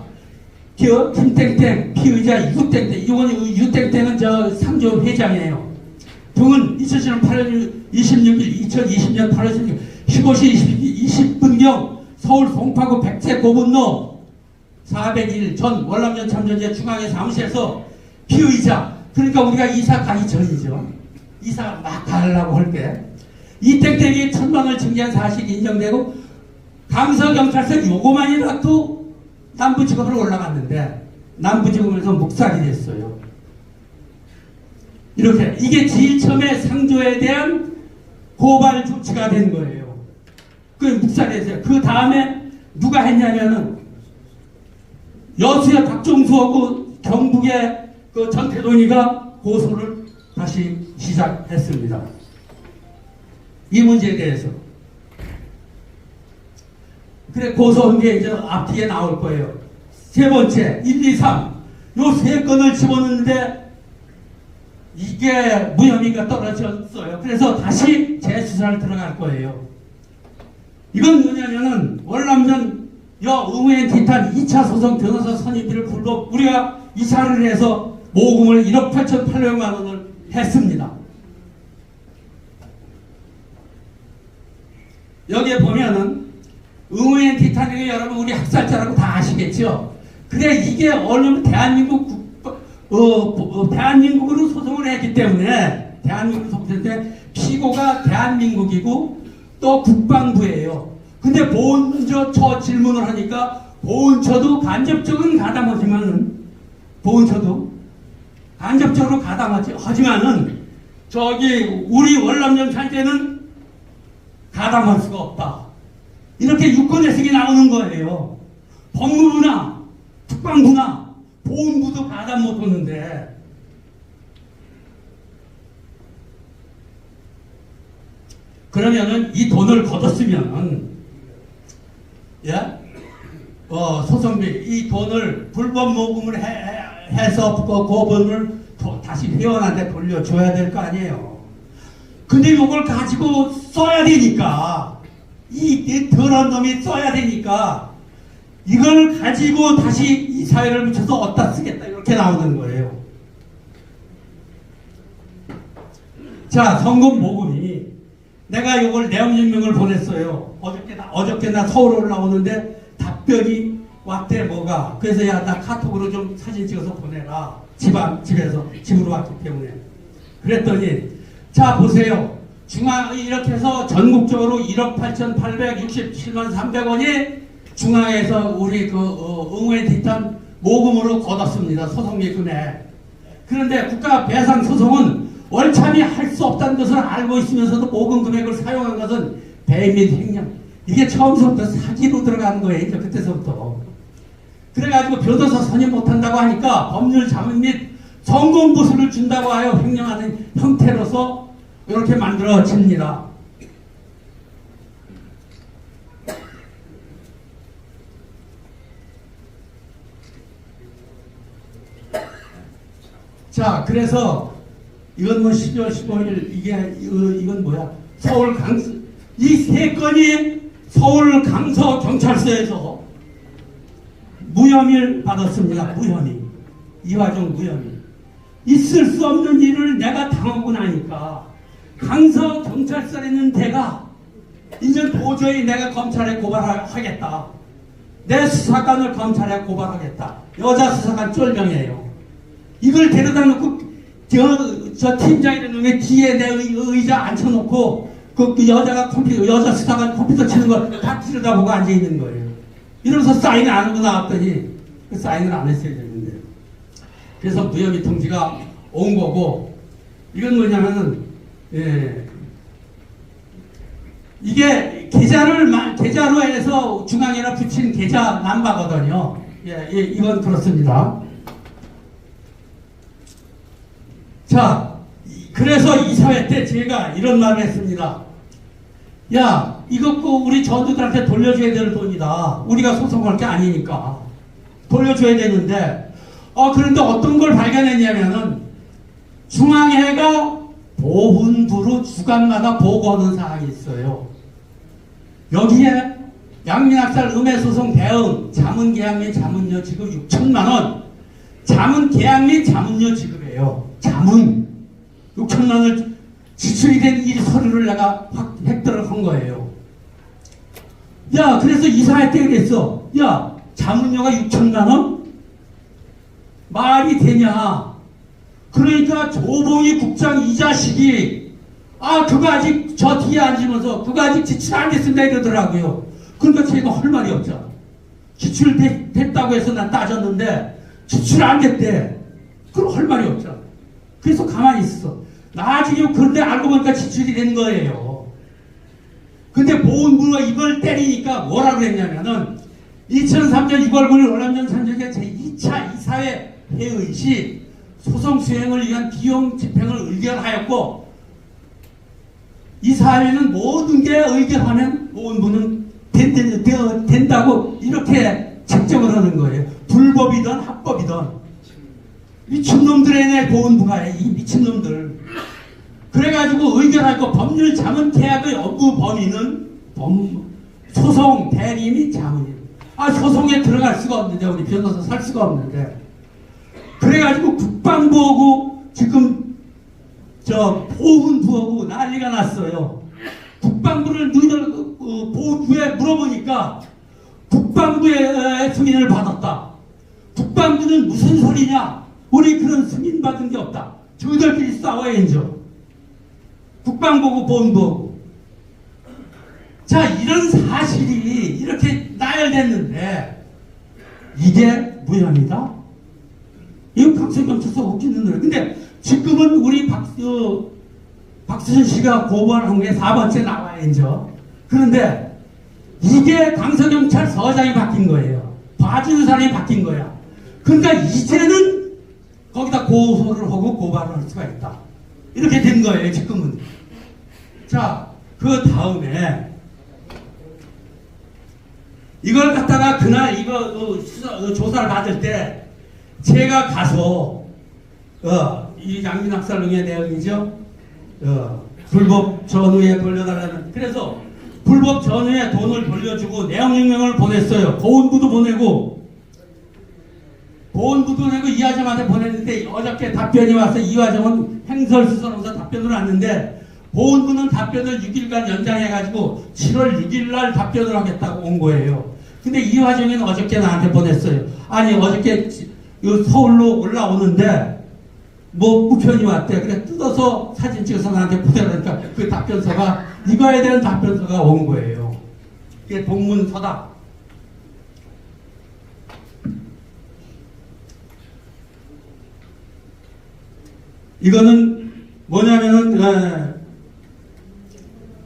김땡땡 피의자 유땡땡 이건 유땡땡은 저 상조 회장이에요. 등은 2010년 8월 26일 2020년 8월 16일 15시 20분경 서울 송파구 백제 고분로 400일 전 월남전 참전자 중앙회 사무실에서 피의자 그러니까 우리가 이사 가기 전이죠. 이사 막 가려고 할 때 이땡땡이 1,000만 원을 증기한 사실이 인정되고 강서경찰서 요거만이라도 남부지검으로 올라갔는데 남부지검에서 묵살이 됐어요. 이렇게 이게 제일 처음에 상조에 대한 고발 조치가 된 거예요. 그 묵살이 됐어요. 그 다음에 누가 했냐면은 여수의 박종수하고 경북의 그 전태동이가 고소를 다시 시작했습니다. 이 문제에 대해서. 그래 고소한 게 이제 앞뒤에 나올 거예요. 세 번째 1, 2, 3 요 세 건을 집어넣는데 이게 무혐의가 떨어졌어요. 그래서 다시 재수사를 들어갈 거예요. 이건 뭐냐면은 월남전 의무행 티탄 2차 소송 변호사 선임비를 불러 우리가 이사를 해서 모금을 1억 8,800만 원을 했습니다. 여기에 보면은 의무행 티탄이 여러분 우리 학살자라고 다 아시겠죠? 그래 이게 얼른 대한민국으로 소송을 했기 때문에 대한민국으로 소송했는데 피고가 대한민국이고 또 국방부예요. 근데 먼저 저 질문을 하니까 보훈처도 간접적으로 가담하지만은 보훈처도 간접적으로 가담하지만은 저기 우리 월남전 산재는 가담할 수가 없다. 이렇게 유권 해석이 나오는 거예요. 법무부나 국방부나 보훈부도 가담 못하는데 그러면은 이 돈을 걷었으면은 소송비 이 돈을 불법 모금을 해서 그 고분을 다시 회원한테 돌려줘야 될 거 아니에요. 근데 이걸 가지고 써야 되니까 이 더러운 놈이 써야 되니까 이걸 가지고 다시 이 사회를 묻혀서 어디다 쓰겠다 이렇게 나오는 거예요. 자, 성금 모금이 내가 이걸 내용증명을 보냈어요. 어저께 나 서울 올라오는데 답변이 왔대 뭐가. 그래서 야 나 카톡으로 좀 사진 찍어서 보내라. 집으로 왔기 때문에. 그랬더니 자 보세요. 이렇게 해서 전국적으로 1억 8,867만 300원이 중앙에서 우리 응우의 뒷단 모금으로 걷었습니다. 소송비 금액. 그런데 국가 배상 소송은 월참이 할 수 없다는 것을 알고 있으면서도 모금 금액을 사용한 것은 배임 횡령. 이게 처음부터 사기로 들어가는 거예요. 이제 그때서부터. 그래가지고 변호사 선임 못한다고 하니까 법률 자문 및 성공보수를 준다고 하여 횡령하는 형태로서 이렇게 만들어집니다. 자, 그래서 이건 뭐 12월 15일 이건 뭐야? 이 세 건이 서울 강서 경찰서에서 무혐의를 받았습니다. 무혐의. 이화정 무혐의. 있을 수 없는 일을 내가 당하고 나니까 강서 경찰서에 있는 데가 이제 도저히 내가 검찰에 고발하겠다. 내 수사관을 검찰에 고발하겠다. 여자 수사관 쫄병이에요. 이걸 데려다 놓고 저 팀장이라는 놈의 뒤에 내 의자 앉혀놓고 그 여자 수사관 컴퓨터 치는 걸 다 들여다보고 앉아있는 거예요. 이러면서 사인을 안 하고 나왔더니 그 사인을 안 했어야 되는데. 그래서 무혐의 통지가 온 거고, 이건 뭐냐면은, 이게 계좌로 해서 중앙에다 붙인 계좌 남바거든요. 이건 그렇습니다. 자, 그래서 이사회 때 제가 이런 말을 했습니다. 야, 이거 꼭 우리 전우들한테 돌려줘야 될 돈이다. 우리가 소송할 게 아니니까. 돌려줘야 되는데, 그런데 어떤 걸 발견했냐면은, 중앙회가 보훈부로 주간마다 보고하는 사항이 있어요. 여기에 양민학살 음해소송 대응, 자문계약 및 자문료 지급 6천만원, 자문계약 및 자문료 지급이에요. 자문 6천만원을 지출이 된 이 서류를 내가 획득을 한 거예요. 야, 그래서 이사회 때 그랬어. 야, 자문료가 6천만원? 말이 되냐? 그러니까 조봉희 국장 이 자식이 그거 아직 저 뒤에 앉으면서 그거 아직 지출 안 됐습니다 이러더라고요. 그러니까 제가 할 말이 없잖아. 지출됐다고 해서 난 따졌는데 지출 안 됐대. 그럼 할 말이 없잖아. 그래서 가만히 있어. 나중에 그런데 알고 보니까 지출이 된 거예요. 근데 보훈부가 이걸 때리니까 뭐라 그랬냐면은 2003년 6월 9일 월남전 참전의 제2차 이사회 회의 시 소송 수행을 위한 비용 집행을 의결하였고 이사회는 모든 게 의결하면 보훈부는 된다고 이렇게 책정을 하는 거예요. 불법이든 합법이든. 미친놈들이네 보훈부가 이 미친놈들. 그래가지고 의결하고 법률 자문 계약의 업무 범위는 소송 대리 및 자문이에요. 소송에 들어갈 수가 없는데 우리 변호사 살 수가 없는데 그래가지고 국방부하고 지금 보훈부하고 난리가 났어요. 국방부를 너희들 보훈부에 물어보니까 국방부의 승인을 받았다. 국방부는 무슨 소리냐? 우리 그런 승인 받은 게 없다. 저희들끼리 싸워야죠. 국방부고 보훈부고. 자, 이런 사실이 이렇게 나열됐는데 이게 무혐의다? 이거 강서경찰서 웃기는 노래. 근데 지금은 우리 박수진 씨가 고발한 게 4번째 나와야죠. 그런데 이게 강서경찰서장이 바뀐 거예요. 봐주는 사람이 바뀐 거야. 그러니까 이제는 거기다 고소를 하고 고발을 할 수가 있다. 이렇게 된 거예요, 지금은. 자, 그 다음에 이걸 갖다가 그날 이거 조사를 받을 때 제가 가서 이 양민학살릉의 내용이죠. 불법 전후에 돌려달라는. 그래서 불법 전후에 돈을 돌려주고 내용증명을 보냈어요. 보훈부도 보내고 이화정한테 보냈는데 어저께 답변이 와서 이화정은 행설수설하면서 답변을 왔는데 보훈부는 답변을 6일간 연장해가지고 7월 6일 날 답변을 하겠다고 온 거예요. 근데 이화정이는 어저께 나한테 보냈어요. 아니 어저께 서울로 올라오는데 뭐 우편이 왔대. 그래 뜯어서 사진 찍어서 나한테 보내라니까 그 답변서가 이거에 대한 답변서가 온 거예요. 이게 동문서다. 이거는 뭐냐면은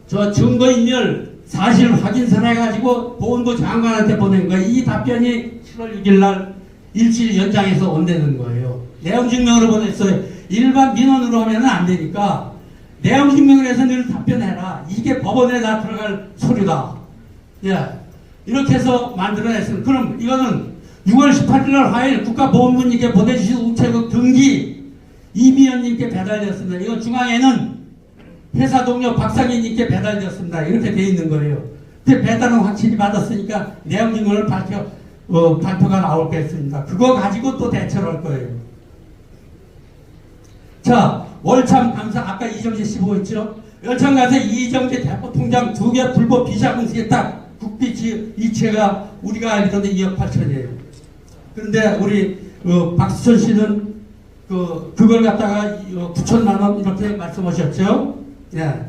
저 증거인멸 사실 확인서를 해가지고 보훈부 장관한테 보낸 거예요. 이 답변이 7월 6일 날 일주일 연장해서 온다는 거예요. 내용증명으로 보냈어요. 일반 민원으로 하면 안 되니까 내용증명을 해서 늘 답변해라. 이게 법원에 다 들어갈 서류다. 예. 이렇게 해서 만들어냈습니다. 그럼 이거는 6월 18일 날 화요일 국가보훈부님께 보내주신 우체국 등기 이미연님께 배달되었습니다. 이건 중앙에는 회사 동료 박상희님께 배달되었습니다. 이렇게 돼 있는 거예요. 근데 배달은 확실히 받았으니까 내용증명을 발표가 나올 겠습니다. 그거 가지고 또 대처를 할 거예요. 자, 월참 감사 아까 이정재 씨 보고 있죠? 월참 감사 이정재 대포통장 2개 불법 비자공시에 딱 국비 이체가 우리가 알기로는 2억 8천이에요. 그런데 우리 박수천 씨는 그걸 갖다가 9천만 원 이렇게 말씀하셨죠? 예.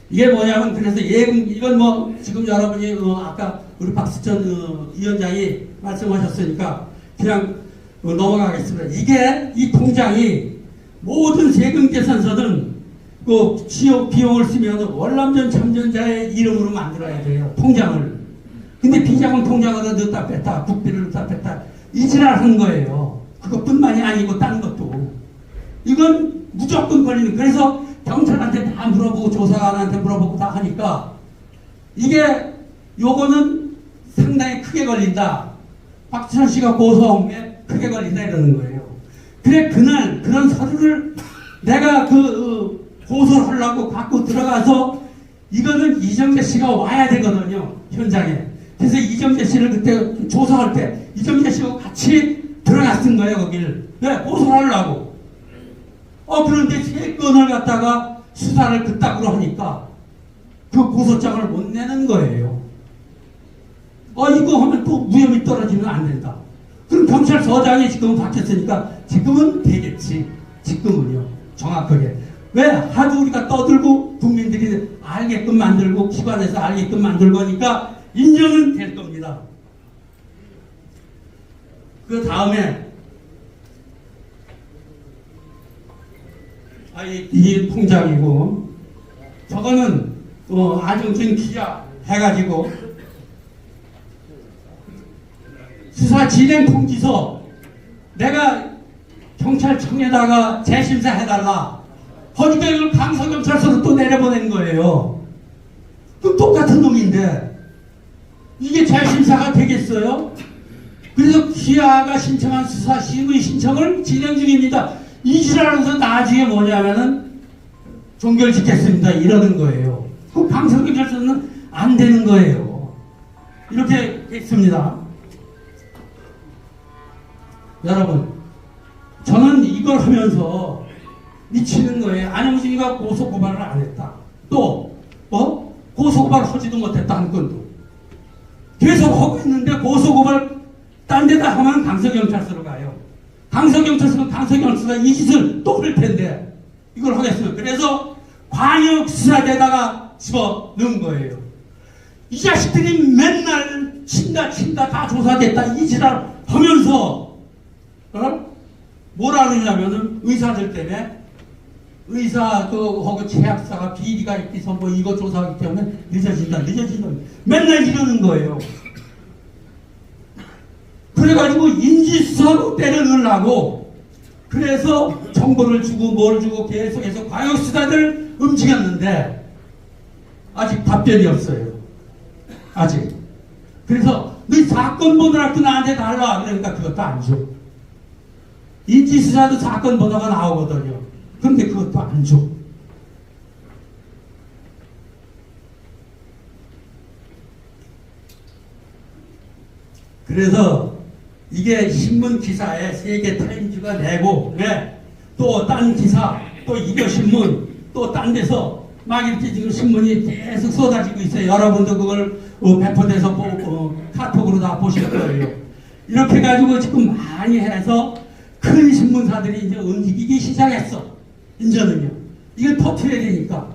이게 뭐냐면 그래서 이건 뭐 지금 여러분이 아까 우리 박수천 위원장이 말씀하셨으니까 그냥 넘어가겠습니다. 이게 이 통장이 모든 세금 계산서는 그 지역 비용을 쓰면 월남전 참전자의 이름으로 만들어야 돼요. 통장을. 근데 비자금 통장으로 넣었다 뺐다 국비를 넣었다 뺐다 이 지랄 하는 거예요. 그것뿐만이 아니고 다른 것도. 이건 무조건 걸리는. 그래서 경찰한테 다 물어보고 조사관한테 물어보고 다 하니까 이게 요거는 상당히 크게 걸린다. 박지선 씨가 고소한 게 크게 걸린다 이러는 거예요. 그래 그날 그런 서류를 내가 고소를 하려고 갖고 들어가서 이거는 이정재 씨가 와야 되거든요. 현장에. 그래서 이정재 씨를 그때 조사할 때 이정재 씨하고 같이 들어갔은 거예요. 거기를. 네, 고소를 하려고. 그런데 세 건을 갖다가 수사를 그따구로 하니까 그 고소장을 못 내는 거예요. 이거 하면 또 무혐의 떨어지면 안 된다. 그럼 경찰서장이 지금 바뀌었으니까 지금은 되겠지. 지금은요. 정확하게. 왜? 하도 우리가 떠들고 국민들이 알게끔 만들고 기관에서 알게끔 만들 거니까 인정은 될 겁니다. 그 다음에 이 통장이고 저거는 안영진 기자 해가지고 수사 진행 통지서 내가 경찰청에다가 재심사 해달라. 거기다 이걸 강서경찰서로 또 내려보낸 거예요. 그럼 똑같은 놈인데 이게 재심사가 되겠어요? 그래서 기아가 신청한 수사 심의 신청을 진행 중입니다. 이 지랄하면서 나중에 뭐냐면은 종결 짓겠습니다 이러는 거예요. 그 강서경찰서는 안 되는 거예요. 이렇게 됐습니다. 여러분, 저는 이걸 하면서 미치는 거예요. 안영진이가 고소고발을 안 했다. 또 고소고발 하지도 못했다 한 건도 계속 하고 있는데 고소고발 딴 데다 하면 강서경찰서로 가요. 강서경찰서가 이 짓을 또 할 텐데 이걸 하겠어요. 그래서 광역수사대에다가 집어넣은 거예요. 이 자식들이 맨날 친다 다 조사됐다 이 지랄 하면서 뭐라 그러냐면은 의사들 때문에 의사 하고 제약사가 비리가 있어서 뭐 이거 조사하기 때문에 늦어진다 맨날 이러는 거예요. 그래가지고 인지수사로 때려넣으려고 그래서 정보를 주고 뭘 주고 계속해서 광역수사들 움직였는데 아직 답변이 없어요. 아직. 그래서 너 사건 번호라도 나한테 달라 그러니까 그것도 안 줘. 인지수사도 사건 번호가 나오거든요. 그런데 그것도 안 줘. 그래서 이게 신문 기사에 세계타임즈가 내고 또 딴 기사 또 이거신문 또 딴 데서 막 이렇게 지금 신문이 계속 쏟아지고 있어요. 여러분도 그걸 배포돼서 카톡으로 다 보실 거예요. 이렇게 해가지고 지금 많이 해서 큰 신문사들이 이제 움직이기 시작했어. 이제는요. 이걸 터트려야 되니까.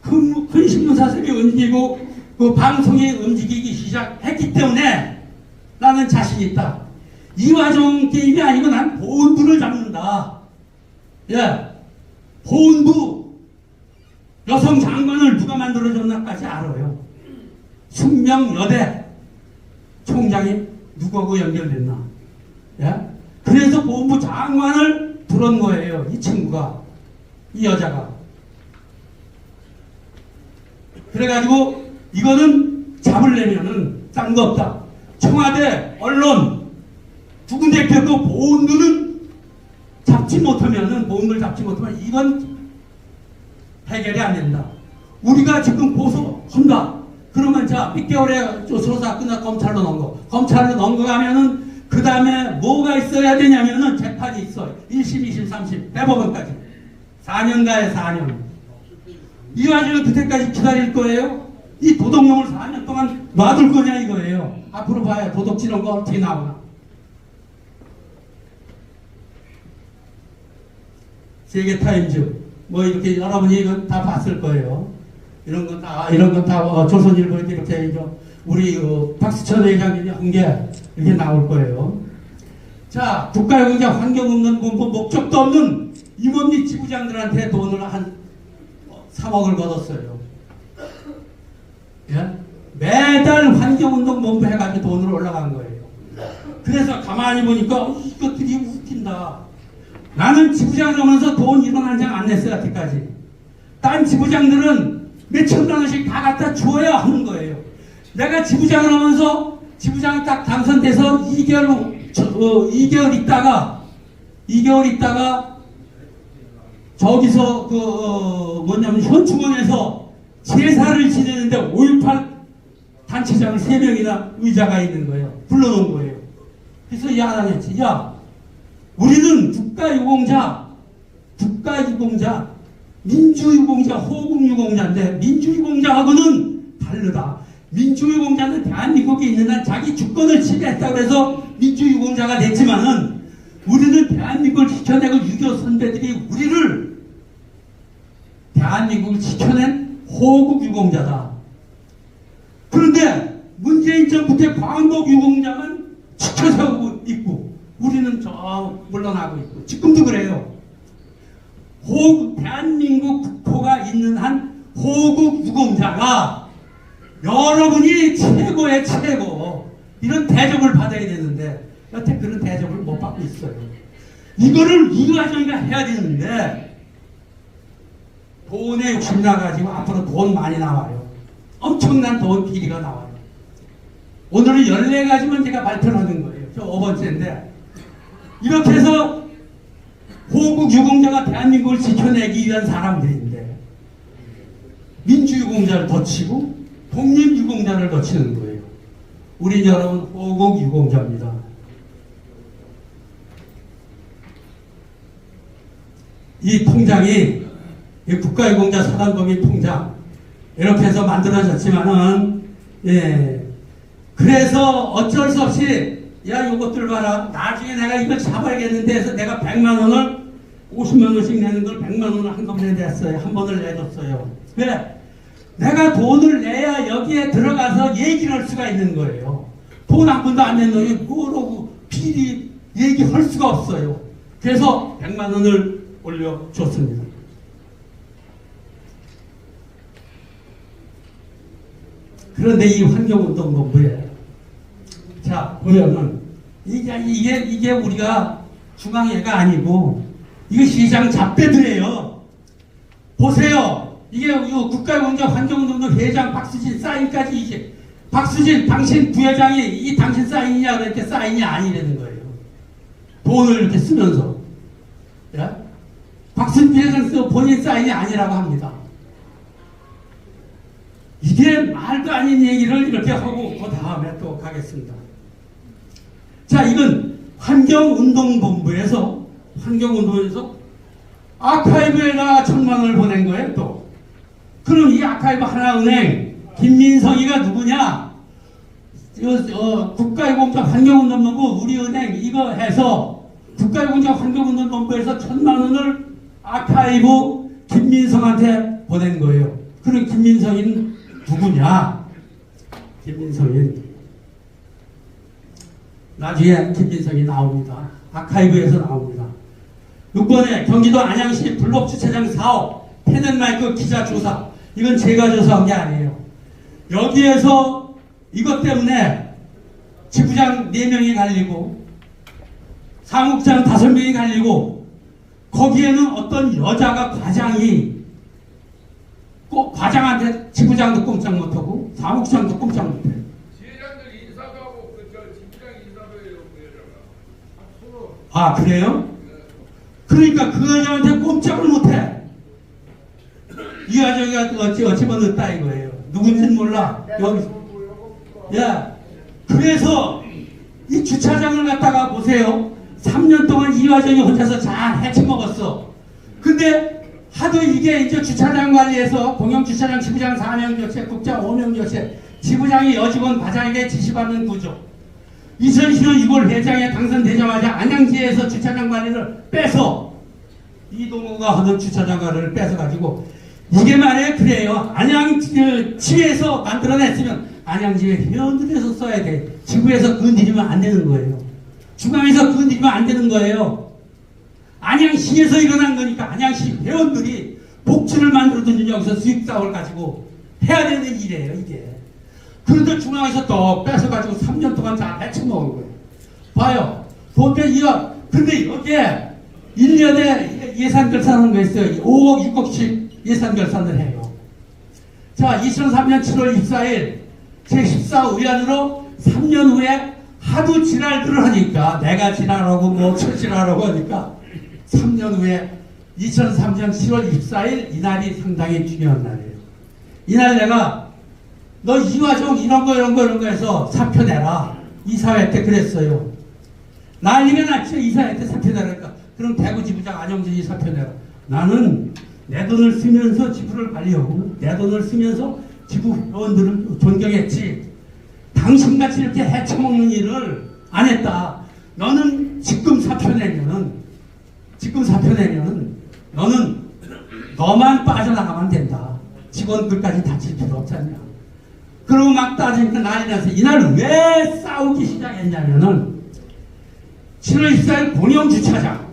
큰 신문사들이 움직이고 그 방송이 움직이기 시작했기 때문에 나는 자신 있다. 이화정 게임이 아니고 난 보훈부를 잡는다. 예. 보훈부 여성 장관을 누가 만들어줬나까지 알아요. 숙명여대 총장이 누구하고 연결됐나. 예? 그래서 보훈부 장관을 부른 거예요. 이 친구가. 이 여자가. 그래가지고 이거는 잡으려면은 딴 거 없다. 청와대, 언론 두 군데 펴고 보훈부는 잡지 못하면은 보훈부를 잡지 못하면 이건 해결이 안 된다. 우리가 지금 고소한다. 그러면 자, 몇 개월에 조사 끝나 검찰로 넘거. 검찰로 넘거가면은 그 다음에 뭐가 있어야 되냐면은 재판이 있어요. 1심, 2심, 3심, 대법원까지. 4년 가에 4년. 이 와중에 그때까지 기다릴 거예요? 이 도덕놈을 4년 동안 놔둘 거냐 이거예요. 앞으로 봐야 도덕질 이런 거 어떻게 나오나. 세계타임즈 뭐 이렇게 여러분이 이건 다 봤을 거예요. 이런 건 다 조선일보에 이렇게 우리 박수천 회장님이 한 게 이렇게 나올 거예요. 자, 국가유공자 환경없는 공부 목적도 없는 임원리 지부장들한테 돈을 한 3억을 걷었어요. 예? 매달 환경운동본부 해가지고 돈으로 올라간 거예요. 그래서 가만히 보니까 이것들이 웃긴다. 나는 지부장을 하면서 돈 1원 한 장 안 냈어요. 여태까지. 딴 지부장들은 몇천만 원씩 다 갖다 줘야 하는 거예요. 내가 지부장을 하면서 지부장이 딱 당선돼서 2개월 있다가 저기서 뭐냐면 현충원에서 제사를 지내는데 5.18 단체장 3명이나 의자가 있는 거예요. 불러놓은 거예요. 그래서 야단했지. 야, 우리는 국가유공자, 민주유공자, 호국유공자인데 민주유공자하고는 다르다. 민주유공자는 대한민국에 있는 한 자기 주권을 지배했다고 해서 민주유공자가 됐지만은 우리는 대한민국을 지켜내고 6.25 선배들이 우리를 대한민국을 지켜낸 호국 유공자다. 그런데 문재인 정부 때 광복 유공자만 지켜세우고 있고 우리는 저 물러나고 있고 지금도 그래요. 대한민국 국호가 있는 한 호국 유공자가 여러분이 최고의 최고 이런 대접을 받아야 되는데 여태 그런 대접을 못 받고 있어요. 이거를 이화정이가 해야 되는데 돈에 욕심 나가지고 앞으로 돈 많이 나와요. 엄청난 돈 비리가 나와요. 오늘은 14가지만 제가 발표를 하는 거예요. 저 5번째인데 이렇게 해서 호국 유공자가 대한민국을 지켜내기 위한 사람들인데 민주유공자를 덧치고 독립유공자를 덧치는 거예요. 우리 여러분 호국 유공자입니다. 이 통장이 이 국가유공자 사단법인 통장 이렇게 해서 만들어졌지만은 그래서 어쩔 수 없이 야 요것들 봐라 나중에 내가 이걸 잡아야겠는데 해서 내가 100만 원을 50만 원씩 내는 걸 100만 원을 한꺼번에 냈어요. 한 번을 내줬어요. 왜? 내가 돈을 내야 여기에 들어가서 얘기를 할 수가 있는 거예요. 돈 한 번도 안 낸 놈이 뭐라고 비리 얘기할 수가 없어요. 그래서 100만 원을 올려줬습니다. 그런데 이 환경운동본부에 자 보면은 이게 우리가 중앙회가 아니고 이거 시장 잡배들이에요. 보세요. 이게 국가유공자 환경운동본 회장 박수진 사인까지 이게 박수진 당신 부회장이 이 당신 사인이냐 그렇게 사인이 아니라는 거예요. 돈을 이렇게 쓰면서 박수진 부회장 쓰고 본인 사인이 아니라고 합니다. 이게 말도 아닌 얘기를 이렇게 하고 그 다음에 또 가겠습니다. 자, 이건 환경운동본부에서 아카이브에다가 1,000만 원을 보낸 거예요. 또 그럼 이 아카이브 하나은행 김민성이가 누구냐? 국가유공자 환경운동본부 우리은행 이거 해서 국가유공자 환경운동본부에서 1,000만 원을 아카이브 김민성한테 보낸 거예요. 그럼 김민성이는 누구냐? 김민성이 나중에 김민성이 나옵니다. 아카이브에서 나옵니다. 6번에 경기도 안양시 블록 주차장 사업 펜앤마이크 기자 조사. 이건 제가 조사한 게 아니에요. 여기에서 이것 때문에 지부장 4명이 갈리고 사무국장 5명이 갈리고 거기에는 어떤 여자가 과장한테 지부장도 꼼짝 못하고 사무국장도 꼼짝 못해요. 지회장들 인사도 하고 지부장 인사도 해요. 아 그래요? 그러니까 그 여자한테 꼼짝을 못해. 이 여자가 어찌 보냈다 이거예요. 누군지는 몰라. 여기. 야, 그래서 이 주차장을 갖다가 보세요. 3년 동안 이화정이 혼자서 잘 헤쳐먹었어. 근데 하도 이게 이제 주차장 관리해서 공영주차장 지부장 4명 교체, 국장 5명 교체, 지부장이 여직원 과장에게 지시받는 구조. 2015년 6월 회장에 당선되자마자 안양지에서 주차장 관리를 빼서 이동호가 하던 주차장 관리를 뺏어가지고 이게 말이에요. 그래요. 안양지에서 만들어냈으면 안양지에 회원들에서 써야 돼. 지구에서 건드리면 안 되는 거예요. 중앙에서 건드리면 안 되는 거예요. 안양시에서 일어난 거니까 안양시 회원들이 복지를 만들어두는 여기서 수익사업을 가지고 해야 되는 일이에요. 이게. 그런데 중앙에서 또 뺏어가지고 3년 동안 다 헤쳐먹은 거예요. 봐요. 도대 이거 근데 여기에 1년에 예산 결산하는 거 있어요. 5억 6억씩 예산 결산을 해요. 자, 2003년 7월 24일 제14의안으로 3년 후에 하도 지랄들을 하니까 내가 지랄하고 뭐 철지랄하고 하니까 3년 후에 2003년 7월 24일 이날이 상당히 중요한 날이에요. 이날 내가 너 이화정 이런 거 해서 사표 내라. 이사회 때 그랬어요. 난리가 났죠. 이사회 때 사표 내라니까. 그럼 대구지부장 안영진이 사표 내라. 나는 내 돈을 쓰면서 지부를 관리하고 내 돈을 쓰면서 지부 회원들을 존경했지. 당신같이 이렇게 헤쳐먹는 일을 안 했다. 너는 지금 사표 내면은 너는 너만 빠져나가면 된다. 직원들까지 다칠 필요 없잖냐. 그러고 막 따지니까 난리 나서 이날 왜 싸우기 시작했냐면은 7월 14일 공영주차장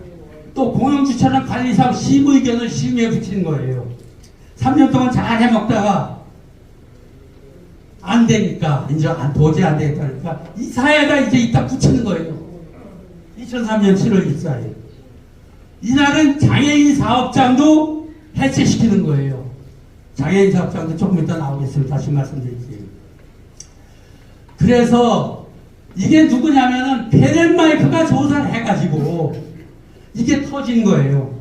또 공영주차장 관리사업 심의견을 심의에 붙이는 거예요. 3년 동안 잘 해먹다가 안 되니까 이제 도저히 안 되겠다 그러니까 이사회가 이제 이따 붙이는 거예요. 2003년 7월 14일 이날은 장애인 사업장도 해체시키는 거예요. 장애인 사업장도 조금 이따 나오겠습니다. 다시 말씀드릴게요. 그래서 이게 누구냐면은 페넨마이크가 조사를 해가지고 이게 터진 거예요.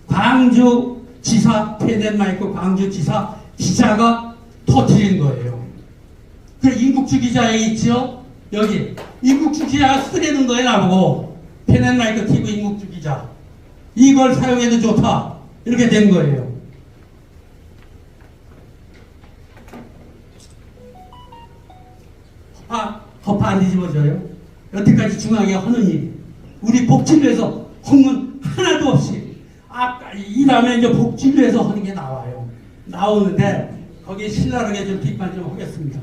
광주지사 페넨마이크 광주지사 기자가 터뜨린 거예요. 그 임국주 기자에 있죠? 여기 임국주 기자가 쓰려는 거예요. 나보고 페넨마이크 TV 임국주 기자 이걸 사용해도 좋다 이렇게 된 거예요. 허파 안 뒤집어져요? 여태까지 중앙에 하는 일 우리 복지부에서 홍문 하나도 없이 아까 이 다음에 이제 복지부에서 하는 게 나와요. 나오는데 거기에 신랄하게 좀 비판 좀 하겠습니다.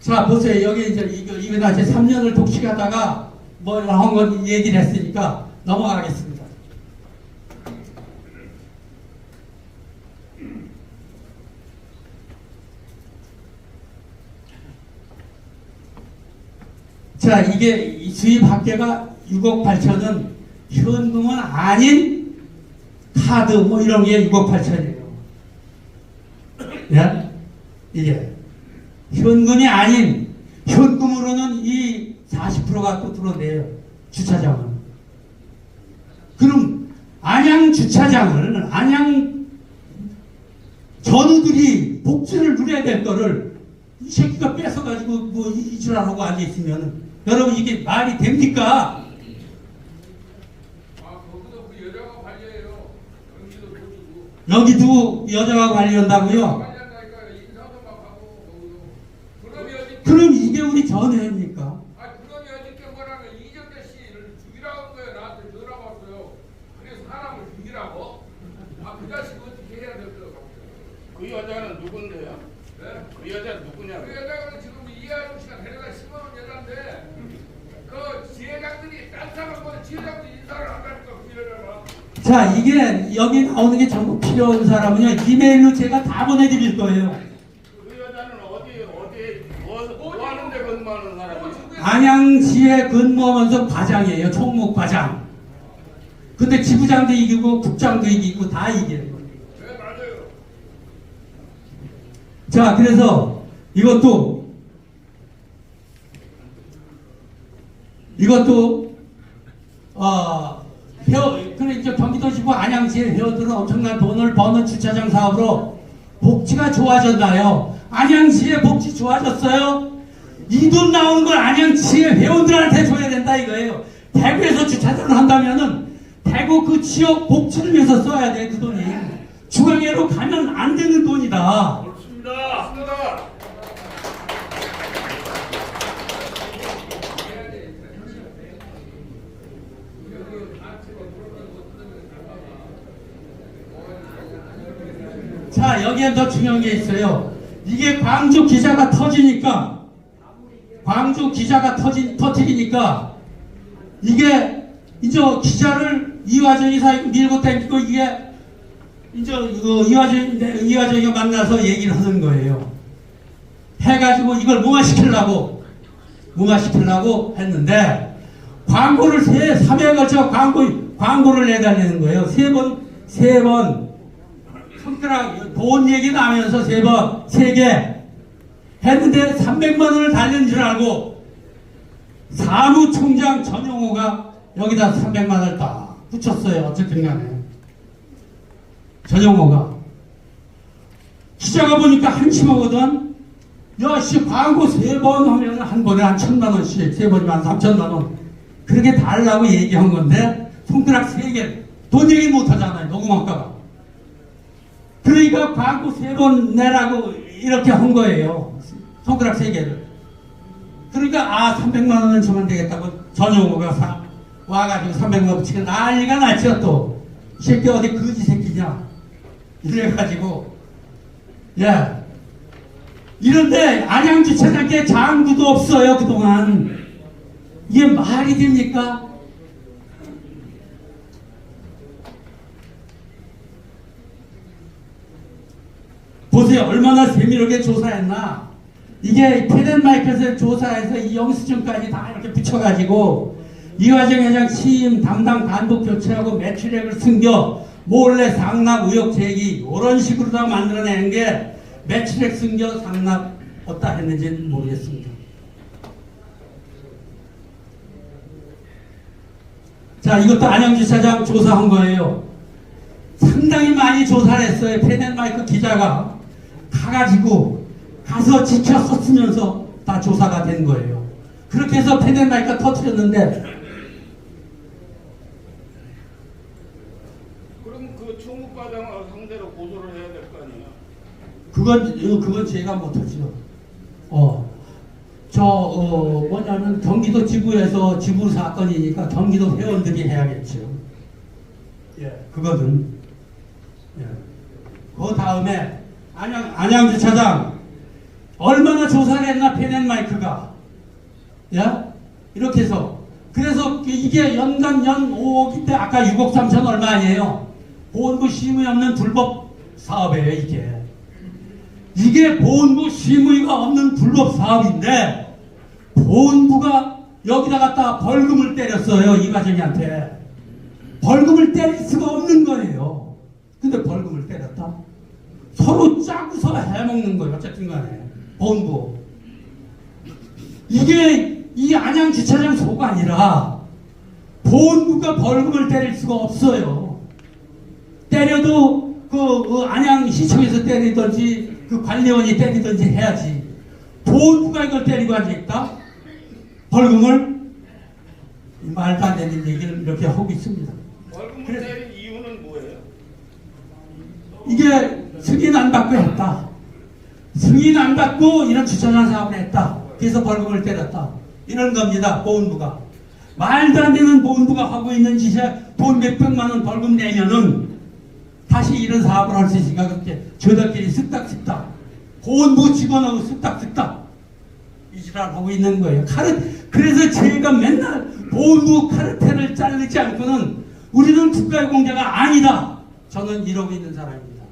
자 보세요. 여기 이제 이거 나 이제 3년을 독식하다가 뭐 나온 건 얘기를 했으니까 넘어가겠습니다. 자, 이게 이 수입 합계가 6억 8천은 현금은 아닌 카드 뭐 이런 게 6억 8천이에요. 예? 이게 현금이 아닌 현금으로는 이 40%가 또 들어내요. 주차장은. 그럼 안양 주차장을 안양 전우들이 복지를 누려야 될 거를 이 새끼가 뺏어가지고 뭐 이질하고 앉아있으면 여러분 이게 말이 됩니까? 거기도 그 여자가 관리해요. 경기도 도주고. 여기도 여자가 관리한다고요? 관리한다니까 인사도 막 하고 거기도. 그럼이 어저께. 그럼 이게 우리 전회입니까? 그럼이 어저께 뭐라면 이정재 씨를 죽이라고 한 거예요. 나한테 전화 왔어요. 그래서 사람을 죽이라고? 그 자식 어떻게 해야 될까요? 그 여자는 누군데요? 네? 그 여자는 누구냐고? 그 여자는 지금 이하영 씨가 데려다 심어놓은 여자인데 그 지회장들이 딴 사람보다 지회장들이 인사를 한다니까 그 여자가. 자, 이게 여기 나오는 게 전부 필요한 사람은요 이메일로 제가 다 보내드릴 거예요. 그 여자는 뭐 하는데 근무하는 사람이에요? 안양시에 근무하면서 과장이에요. 총무 과장. 근데 지부장도 이기고 국장도 이기고 다 이겨요. 네 맞아요. 자, 그래서 이것도 그러니까 경기도지부 안양시의 회원들은 엄청난 돈을 버는 주차장 사업으로 복지가 좋아졌나요? 안양시의 복지 좋아졌어요? 이 돈 나오는 걸 안양시의 회원들한테 줘야 된다 이거예요. 대구에서 주차장을 한다면은 대구 그 지역 복지를 위해서 써야 돼 그 돈이. 중앙회로 가면 안 되는 돈이다. 맞습니다. 자, 여기에 더 중요한 게 있어요. 이게 광주 기자가 터지니까 터뜨리니까 이게 이제 기자를 이화정이 밀고 당기고 이게 이제 이화정이가 만나서 얘기를 하는 거예요. 해가지고 이걸 무마시키려고 했는데 광고를 3회에 걸쳐 광고를 내달리는 거예요. 세 번 손가락 돈 얘기 나면서 3개 했는데 300만 원을 달린 줄 알고 사무총장 전용호가 여기다 300만 원을 딱 붙였어요. 어쨌든 간에 전용호가 기자가 보니까 한심하거든. 야씨 광고 3번 하면 한 번에 한 1,000만 원씩 3번이면 3,000만 원 그렇게 달라고 얘기한 건데 손가락 3개 돈 얘기 못 하잖아요. 녹음할까봐. 그러니까 광고 3번 내라고 이렇게 한 거예요. 손가락 3개를. 그러니까 300만 원은 주면 되겠다고 전용호가 와가지고 300만 원 붙이고 난리가 났죠 또. 이 새끼 어디 거지 새끼냐 이래가지고 예 이런데 안양주차장에 장부도 없어요 그동안. 이게 말이 됩니까? 보세요 얼마나 세밀하게 조사했나. 이게 펜앤마이크에서 조사해서 이 영수증까지 다 이렇게 붙여가지고 이화정 회장 취임 담당 단독 교체하고 매출액을 숨겨 몰래 상납 의혹 제기 이런 식으로 다 만들어내는 게 매출액 숨겨 상납 어디다 했는지는 모르겠습니다. 자 이것도 안양주차장 조사한 거예요. 상당히 많이 조사를 했어요. 펜앤마이크 기자가 가서 지켜섰으면서 다 조사가 된 거예요. 그렇게 해서 펜앤마이크가 터뜨렸는데 그럼 그 총무과장을 상대로 고소를 해야 될 거 아니에요? 그건 제가 못하죠. 뭐냐면 경기도 지부에서 지부 사건이니까 경기도 회원들이 해야겠죠. 예, 그거는. 예. 그 다음에 안양주차장 얼마나 조사를 했나 펜앤마이크가. 예? 이렇게 해서 그래서 이게 연간 연 5억인데 아까 6억 3천 얼마 아니에요. 보훈부 심의 없는 불법 사업이에요 이게 보훈부 심의가 없는 불법 사업인데 보훈부가 여기다 갖다 벌금을 때렸어요 이과정이한테. 벌금을 때릴 수가 없는 거예요. 근데 벌금을 때렸다. 서로 짜고서 해먹는 거예요. 어쨌든 간에 보훈부. 이게 이 안양주차장 소가 아니라 보훈부가 벌금을 때릴 수가 없어요. 때려도 그 안양시청에서 때리든지 그 관리원이 때리든지 해야지. 보훈부가 이걸 때리고 앉아있다? 벌금을? 말도 안 되는 얘기를 이렇게 하고 있습니다. 벌금을 때린 이유는 뭐예요? 이게 승인 안 받고 했다. 승인 안 받고 이런 주차장 사업을 했다. 그래서 벌금을 때렸다. 이런 겁니다. 보훈부가. 말도 안 되는 보훈부가 하고 있는 짓에 돈 몇백만 원 벌금 내면은 다시 이런 사업을 할 수 있으니까 그렇게 저들끼리 쓱닥쓱닥 보훈부 직원하고 쓱닥쓱닥 이 지랄 하고 있는 거예요. 그래서 제가 맨날 보훈부 카르텔을 자르지 않고는 우리는 국가의 공자가 아니다. 저는 이러고 있는 사람입니다.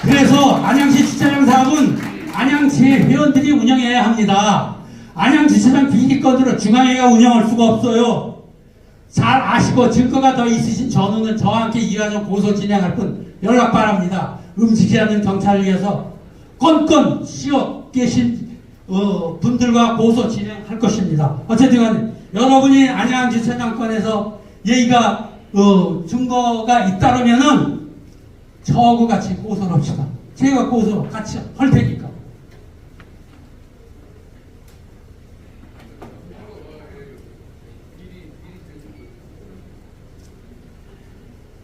그래서 안양시 주차장 사업은 안양시 회원들이 운영해야 합니다. 안양주차장 비리건으로 중앙회가 운영할 수가 없어요. 잘 아시고 증거가 더 있으신 전우는 저와 함께 이화정 고소 진행할 뿐 연락 바랍니다. 음식이 않는 경찰을 위해서 건건 씌워 계신 분들과 고소 진행할 것입니다. 어쨌든 간에 여러분이 안양주차장 건에서 얘기가 증거가 있다면은 저하고 같이 고소를 합시다. 제가 고소 같이 할 테니까.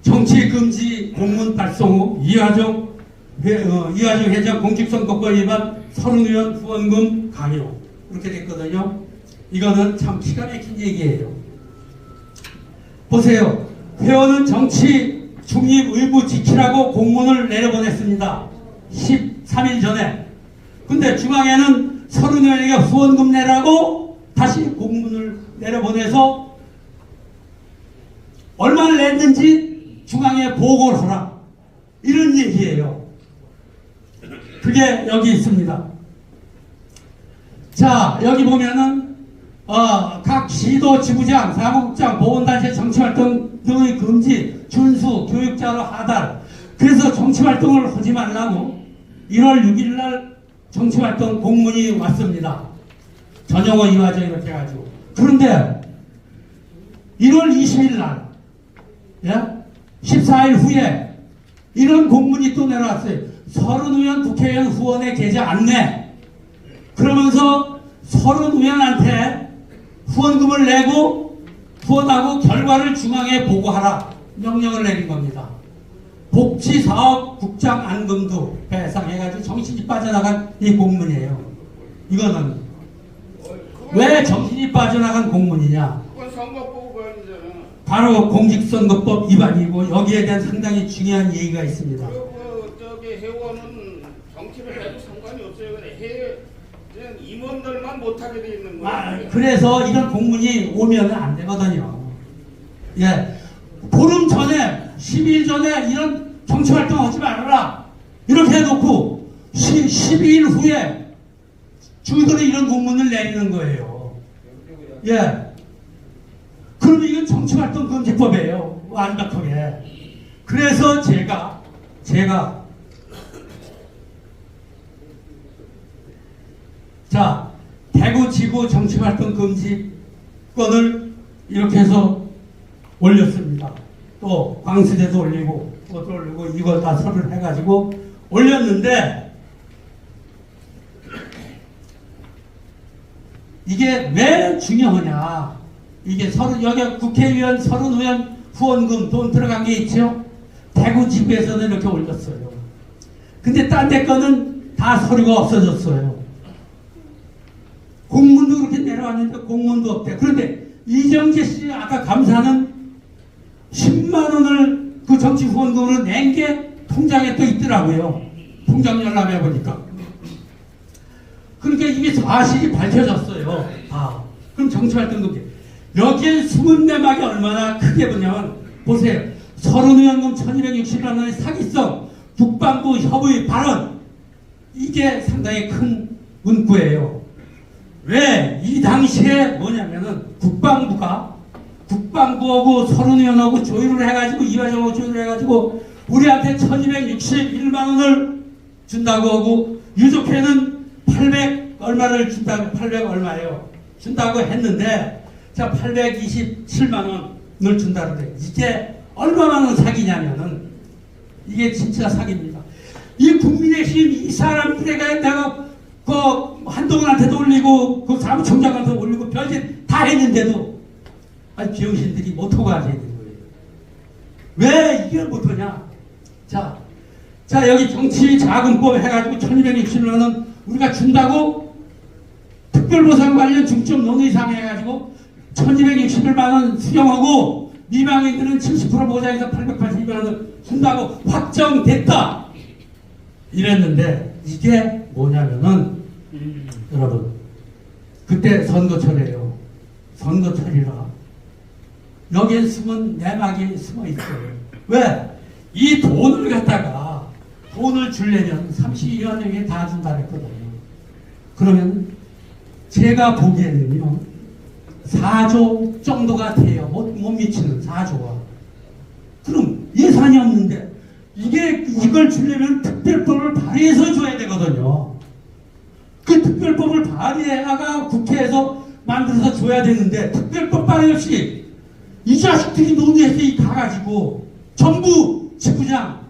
정치금지 공문 발송 후 이화정 회장 공직선거법 위반 선의원 후원금 강요 이렇게 됐거든요. 이거는 참 기가 막힌 얘기예요. 보세요. 회원은 정치 중립 의무 지키라고 공문을 내려보냈습니다. 13일 전에. 근데 중앙에는 선의원에게 후원금 내라고 다시 공문을 내려보내서 얼마를 냈는지 중앙에 보고를 하라. 이런 얘기예요. 그게 여기 있습니다. 자, 여기 보면은 각 시도 지부장, 사무국장, 보훈단체 정치활동 등의 금지, 준수, 교육자로 하달. 그래서 정치활동을 하지 말라고 1월 6일 날 정치활동 공문이 왔습니다. 전용호 이화정 이렇게 해가지고. 그런데 1월 20일 날, 예? 14일 후에 이런 공문이 또 내려왔어요. 서른 의원 국회의원 후원에 계좌 안내. 그러면서 서른 의원한테 후원금을 내고 후원하고 결과를 중앙에 보고하라. 명령을 내린 겁니다. 복지사업국장 안금도 배상해가지고 정신이 빠져나간 이 공문이에요. 이거는. 그거 왜 정신이 빠져나간 공문이냐? 그건 선거법 위반이잖아. 바로 공직선거법 위반이고 여기에 대한 상당히 중요한 얘기가 있습니다. 그리고 저기 회원은 정치를 해도 상관이 없어요. 그냥 임원들만 못하게 돼 있는 거예요. 그래서 이런 공문이 오면 안 되거든요. 예. 보름 전에, 10일 전에 이런 정치활동 하지 말아라. 이렇게 해놓고 12일 후에 저희들이 이런 공문을 내리는 거예요. 예. 그러면 이건 정치활동 금지법이에요. 완벽하게. 그래서 제가 자, 대구 지구 정치활동 금지권을 이렇게 해서 올렸습니다. 또 광수대도 올리고 그것도 올리고 이걸 다 서류를 해가지고 올렸는데 이게 왜 중요하냐? 이게 여기 국회의원 30의원 후원금 돈 들어간 게 있죠? 대구 지구에서는 이렇게 올렸어요. 근데 딴 데 거는 다 서류가 없어졌어요. 공문도 그렇게 내려왔는데 공문도 없대. 그런데 이정재 씨 아까 감사는 10만 원을 그 정치 후원금으로 낸 게 통장에 또 있더라고요. 통장 열람해 보니까. 그러니까 이게 사실이 밝혀졌어요. 다. 그럼 정치활동금지. 여기에 숨은 내막이 얼마나 크게 보냐면 보세요. 30의원금 1260만 원의 사기성 국방부 협의 발언 이게 상당히 큰 문구예요. 왜 이 당시에 뭐냐면은 국방부하고 30의원하고 조율을 해가지고 이화정하고 조율을 해가지고 우리한테 1261만 원을 준다고 하고 유족회는 800 얼마를 준다고 800 얼마예요 준다고 했는데 자 827만 원을 준다는데 이게 얼마만한 사기냐면은 이게 진짜 사기입니다. 이 국민의힘 이 사람들에게 내가 그 한동훈한테도 올리고 그 사무총장한테도 올리고 별짓 다 했는데도 아니 비용신들이 못하고 하셔야 되는 거예요. 왜 이걸 못하냐? 자 여기 정치자금법 해가지고 1260만 원 우리가 준다고 특별보상 관련 중점 논의상 해가지고 1261만 원 수령하고 미망인들은 70% 보장해서 882만 원을 준다고 확정됐다. 이랬는데 이게 뭐냐면은 여러분 그때 선거철이에요. 선거철이라 여기에 숨은 내막이 숨어 있어요. 왜? 이 돈을 갖다가 돈을 주려면 32만 명에 다 준다 그랬거든요. 그러면 제가 보기에는요 4조 정도가 돼요. 못 미치는 4조가. 그럼 예산이 없는데 이걸 주려면 특별법을 발의해서 줘야 되거든요. 그 특별법을 발의해가 국회에서 만들어서 줘야 되는데 특별법 발의 없이 이 자식들이 논의해서 가가지고 전부 지부장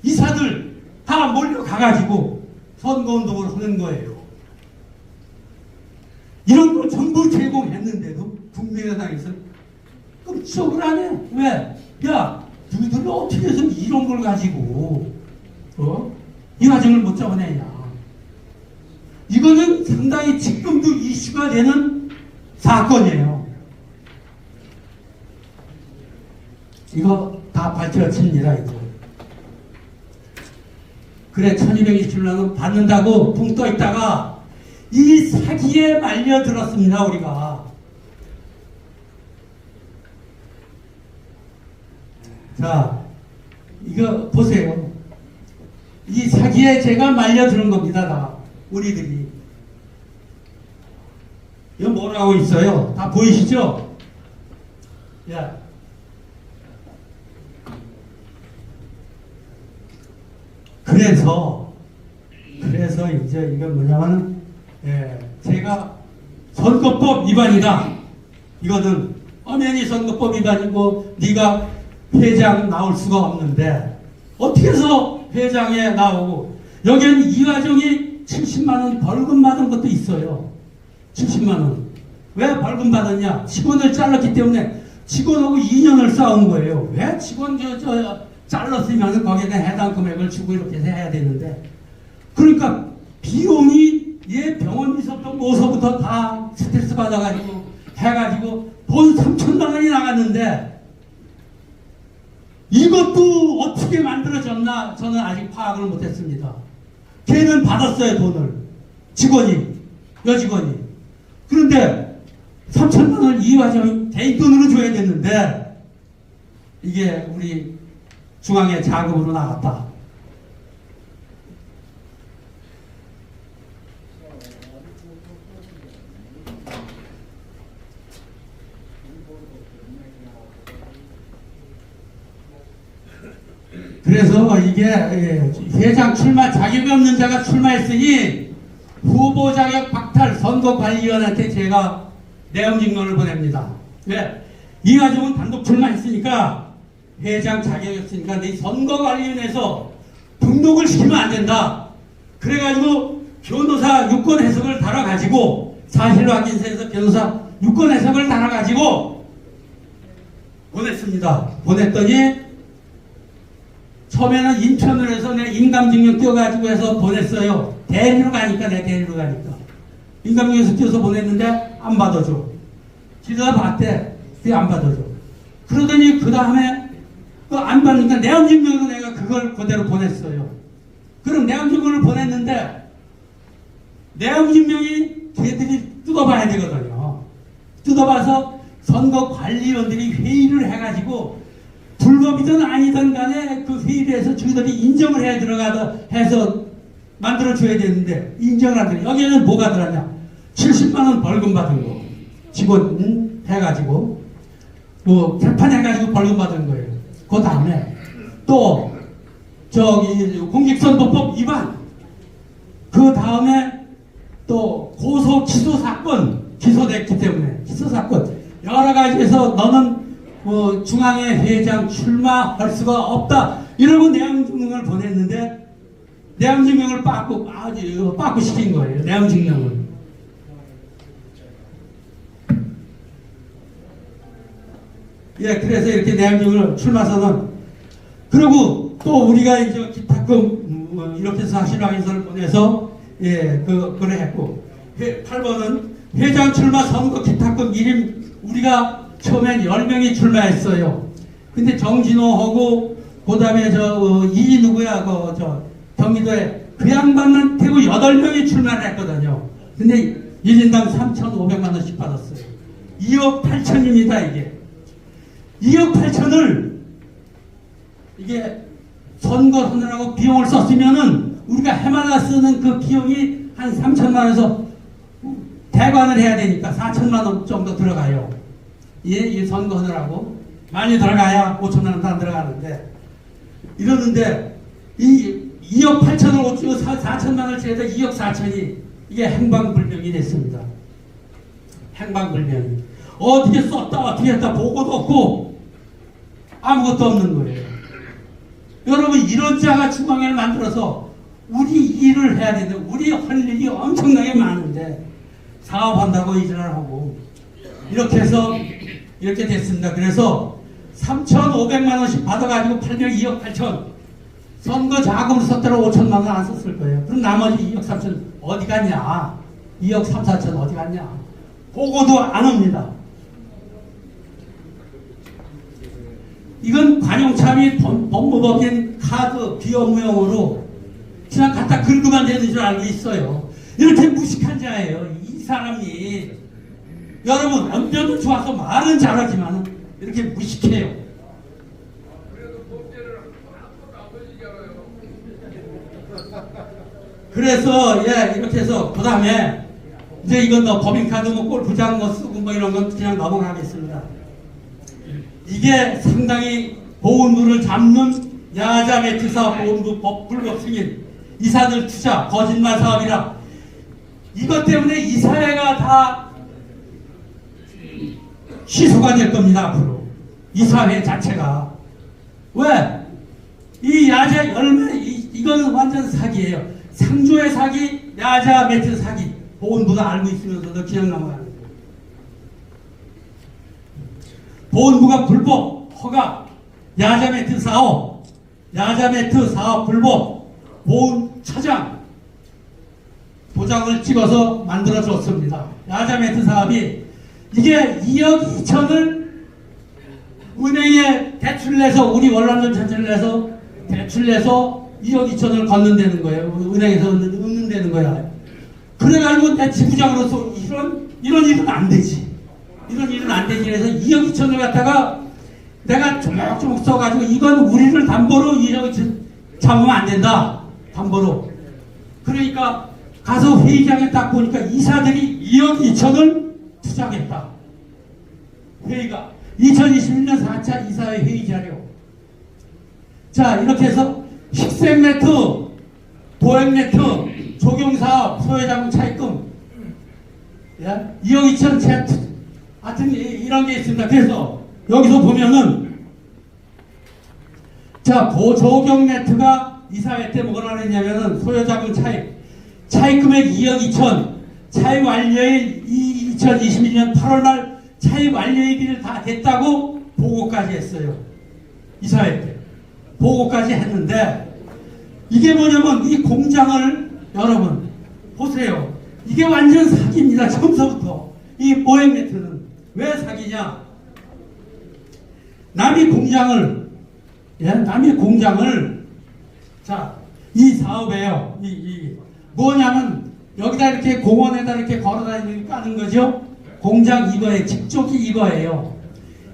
이사들 다 몰려가가지고 선거운동을 하는 거예요. 이런 걸 전부 제공했는데도 국민의당에서 끔찍을 안 해. 왜? 야, 너희들 어떻게 해서 이런 걸 가지고 이 과정을 못 잡아내냐. 이거는 상당히 지금도 이슈가 되는 사건이에요. 이거 다 밝혀집니다. 이제. 그래 1227만 원 받는다고 붕 떠 있다가 이 사기에 말려들었습니다. 우리가. 자 이거 보세요. 이 사기에 제가 말려드는 겁니다. 다 우리들이. 이거 뭐라고 있어요? 다 보이시죠? 야. 그래서 이제 이건 뭐냐면 제가 선거법 위반이다. 이거는 엄연히 선거법 위반이고 네가 회장 나올 수가 없는데 어떻게 해서 회장에 나오고 여기는 이화정이 70만 원 벌금 받은 것도 있어요. 70만 원. 왜 벌금 받았냐? 직원을 잘랐기 때문에 직원하고 2년을 싸운 거예요. 왜 직원 잘랐으면 거기에 해당 금액을 주고 이렇게 해야 되는데 그러니까 비용이 얘 병원 있었던 모서부터 다 스트레스 받아가지고 해가지고 돈 3천만 원이 나갔는데 이것도 어떻게 만들어졌나 저는 아직 파악을 못했습니다. 걔는 받았어요, 돈을. 직원이, 여직원이. 그런데 3천만 원을 이 과정이 개인 돈으로 줘야 됐는데 이게 우리 중앙의 자금으로 나갔다. 그래서 이게 회장 출마 자격이 없는 자가 출마했으니 후보 자격 박탈 선거관리위원한테 제가 내용 증명을 보냅니다. 왜? 이 가족은 단독 출마했으니까 회장 자격이 없으니까 내 선거관리위원회에서 등록을 시키면 안 된다. 그래가지고 변호사 유권 해석을 달아가지고 사실 확인서에서 변호사 유권 해석을 달아가지고 보냈습니다. 보냈더니 처음에는 인천을 해서 내 인감증명 띄워가지고 해서 보냈어요. 대리로 가니까, 내 대리로 가니까. 인감증명서 띄워서 보냈는데 안 받아줘. 지가 봤대. 그게 안 받아줘. 그러더니 그 다음에 안 받으니까 내용증명으로 내가 그걸 그대로 보냈어요. 그럼 내용증명을 보냈는데 내용증명이 걔들이 뜯어봐야 되거든요. 뜯어봐서 선거관리위원들이 회의를 해가지고 불법이든 아니든 간에 그 회의를 해서 저희들이 인정을 해 들어가다 해서 만들어줘야 되는데 인정을 안 돼. 여기에는 뭐가 들어가냐? 70만원 벌금 받은 거. 직원 해가지고 뭐 재판해가지고 벌금 받은 거예요. 그 다음에 또 저기 공직선거법 위반, 그 다음에 또 고소 기소 사건 기소됐기 때문에 기소 사건 여러 가지에서 너는 중앙회 회장 출마할 수가 없다 이러고 내용증명을 보냈는데 내용증명을 빠꾸 시킨 거예요. 내용증명을. 예, 그래서 이렇게 내용증명을 출마선언. 그리고 또 우리가 이제 기탁금 이렇게 해서 사실확인서를 보내서 그걸 했고 8번은 회장 출마 선거 기탁금 일임 우리가 처음엔 10명이 출마했어요. 근데 정진호하고 그 다음에 이 누구야 경기도에 그 양반만 태고 8명이 출마를 했거든요. 근데 1인당 3,500만 원씩 받았어요. 2억 8천입니다 이게. 2억 8천을 이게 선거 하느라고 비용을 썼으면은 우리가 해마다 쓰는 그 비용이 한 3천만 원에서 대관을 해야 되니까 4천만 원 정도 들어가요. 이 선거 하느라고 많이 들어가야 5천만 원도 안 들어가는데 이러는데 이 2억 8천을 4천만 원을 제에다 2억 4천이 이게 행방불명이 됐습니다. 행방불명이. 어떻게 썼다 어떻게 했다 보고도 없고 아무것도 없는 거예요. 여러분 이런 자가 중앙회를 만들어서 우리 일을 해야 되는데 우리 할 일이 엄청나게 많은데 사업한다고 일을 하고 이렇게 해서 이렇게 됐습니다. 그래서 3,500만 원씩 받아가지고 8명 2억 8천 선거 자금으로 썼더라도 5천만 원 안 썼을 거예요. 그럼 나머지 2억 3천 어디 갔냐? 2억 3, 4천 어디 갔냐? 보고도 안 합니다. 이건 관용차비 법무법인 카드 비업무용으로 그냥 갖다 긁으면 되는 줄 알고 있어요. 이렇게 무식한 자예요. 이 사람이. 여러분 언변은 좋아서 말은 잘하지만 이렇게 무식해요. 그래도 법제를 한 번도 안 걸리잖아요. 그래서 이렇게 해서 그 다음에 이제 이건 법인카드 골프장 쓰고 이런 건 그냥 넘어가겠습니다. 이게 상당히 보훈부를 잡는 야자 매트 사업 보훈부 불법 승인 이사들 투자 거짓말 사업이라 이것 때문에 이 사회가 다 취소가 될 겁니다. 앞으로 이 사회 자체가. 왜? 이 야자 열매 이거는 완전 사기예요. 상조의 사기, 야자 매트 사기. 보훈부가 알고 있으면서도 그냥 넘어가는 거예요. 보훈부가 불법 허가 야자 매트 사업 불법 보훈 차장 도장을 찍어서 만들어줬습니다. 야자매트 사업이 이게 2억 2천을 은행에 대출 내서 우리 월남전 전체를 내서 대출 내서 2억 2천을 걷는다는 거예요. 은행에서 얻는다는 거야. 그래가지고 내 지부장으로서 이런 일은 안 되지. 이런 일은 안 되지. 그래서 2억 2천을 갖다가 내가 조목조목 써가지고 이건 우리를 담보로 2억 2천 잡으면 안 된다. 담보로. 그러니까 가서 회의장에 딱 보니까 이사들이 2억 2천을 투자하겠다. 회의가 2021년 4차 이사회 회의 자료. 자, 이렇게 해서 식생 매트, 보행 매트, 조경사업, 소외자금 차입금, 예? 2억 2천 채, 하여튼 이런 게 있습니다. 그래서 여기서 보면은 자, 조경 매트가 이사회 때 뭐라 그랬냐면은 소외자금 차입 금액 2억 2천, 차입 완료일 2021년 8월 말 차입 완료일을 다 됐다고 보고까지 했어요. 이사회 때. 보고까지 했는데 이게 뭐냐면 이 공장을 여러분 보세요. 이게 완전 사기입니다. 처음서부터. 이 보행 매트는 왜 사기냐? 남이 공장을 자, 이 사업에요. 뭐냐면 여기다 이렇게 공원에다 이렇게 걸어다니는 까는 거죠. 공장 이거에 직접이 이거예요.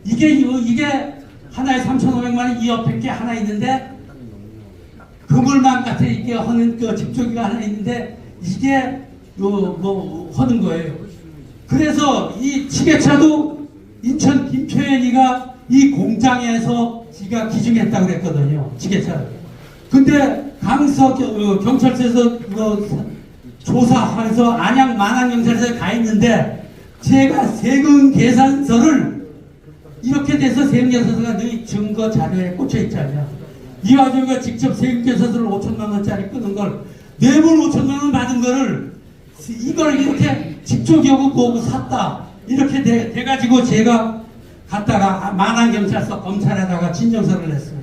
이게 하나에 3,500만 원, 이 옆에 게 하나 있는데 그물망 같은 이게 하는 그 직조기가 하나 있는데 이게 하는 거예요. 그래서 이 지게차도 인천 김표현이가 이 공장에서 지가 기증했다고 그랬거든요. 지게차를. 근데 강서 경찰서에서 조사해서 안양 만안경찰서에 가 있는데 제가 세금 계산서를 이렇게 돼서 세금계산서가 너희 증거 자료에 꽂혀 있잖아요. 이 와중에 직접 세금계산서를 5천만 원짜리 끄는 걸 뇌물 5천만 원 받은 거를 이걸 이렇게 직조기하고 보고 샀다 이렇게 돼가지고 제가 갔다가 만안경찰서 검찰에다가 진정서를 냈어요.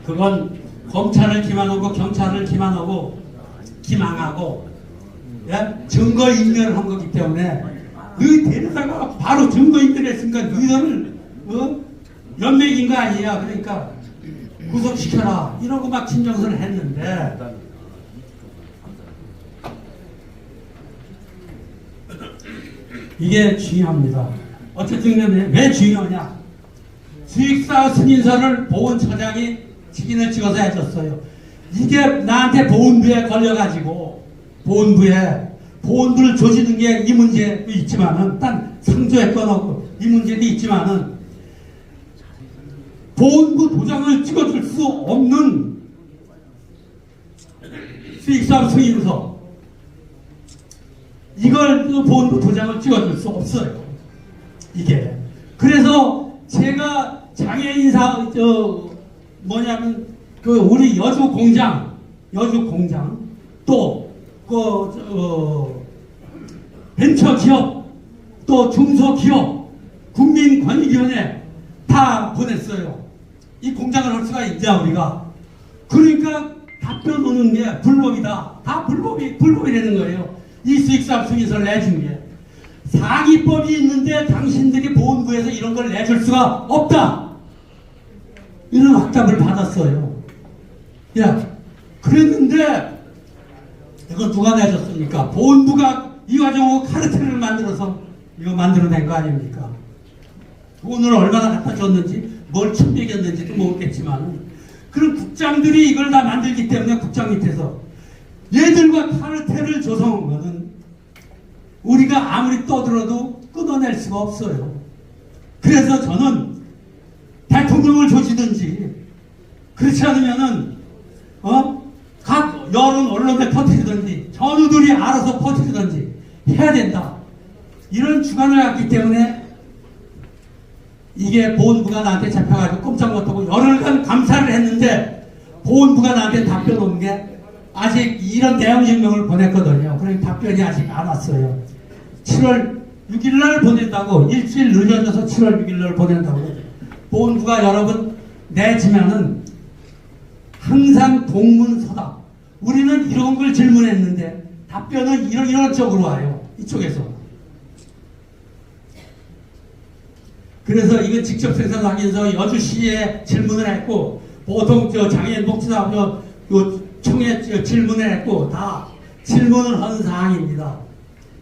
그건 검찰을 기만하고 경찰을 기망하고 예? 증거 인멸을 한 거기 때문에 너희 데려다가 바로 증거 인멸했으니까 너희들을 연맥인 거 아니야. 그러니까 구속시켜라 이러고 막 진정서를 했는데 이게 중요합니다. 어쨌든 왜 중요하냐? 수익사 승인서를 보훈처장이 직인을 찍어서 해줬어요. 이게 나한테 보훈부에 걸려가지고 보훈부를 조지는 게 이 문제도 있지만은 딴 상조에 꺼놓고 이 문제도 있지만은 보훈부 도장을 찍어줄 수 없는 수익사업 승인서 이걸 보훈부 도장을 찍어줄 수 없어요. 이게 그래서 제가 장애인사 뭐냐면 우리 여주 공장 또 벤처기업 또 중소기업 국민권익위원회 다 보냈어요. 이 공장을 할 수가 있냐 우리가. 그러니까 답변 오는 게 불법이다. 다 불법이라는 거예요. 이 수익사업 승인서를 내준 게. 상위법이 있는데 당신들이 보훈부에서 이런 걸 내줄 수가 없다. 이런 확답을 받았어요. 야, 그랬는데 이거 누가 내줬습니까? 보훈부가 이 과정으로 카르텔을 만들어서 이거 만들어낸 거 아닙니까? 돈을 얼마나 갖다 줬는지 뭘 천백였는지도 모르겠지만 그런 국장들이 이걸 다 만들기 때문에 국장 밑에서 얘들과 카르텔을 조성한 거는 우리가 아무리 떠들어도 끊어낼 수가 없어요. 그래서 저는 대통령을 조지든지 그렇지 않으면은 각 여론 언론에 퍼뜨리든지 전우들이 알아서 퍼뜨리든지 해야 된다. 이런 주관을 갖기 때문에 이게 보훈부가 나한테 잡혀가지고 꼼짝 못하고 열흘간 감사를 했는데 보훈부가 나한테 답변 온 게 아직 이런 내용 증명을 보냈거든요. 그러니 답변이 아직 안 왔어요. 7월 6일날 보낸다고 일주일 늦어져서 7월 6일날 보낸다고 보훈부가 여러분 내지면은 항상 동문서답. 우리는 이런 걸 질문했는데 답변은 이런 쪽으로 와요. 이쪽에서. 그래서 이거 직접 생산하기 위해서 여주시에 질문을 했고, 보통 장애인 복지사업 요 청에 질문을 했고, 다 질문을 한 사항입니다.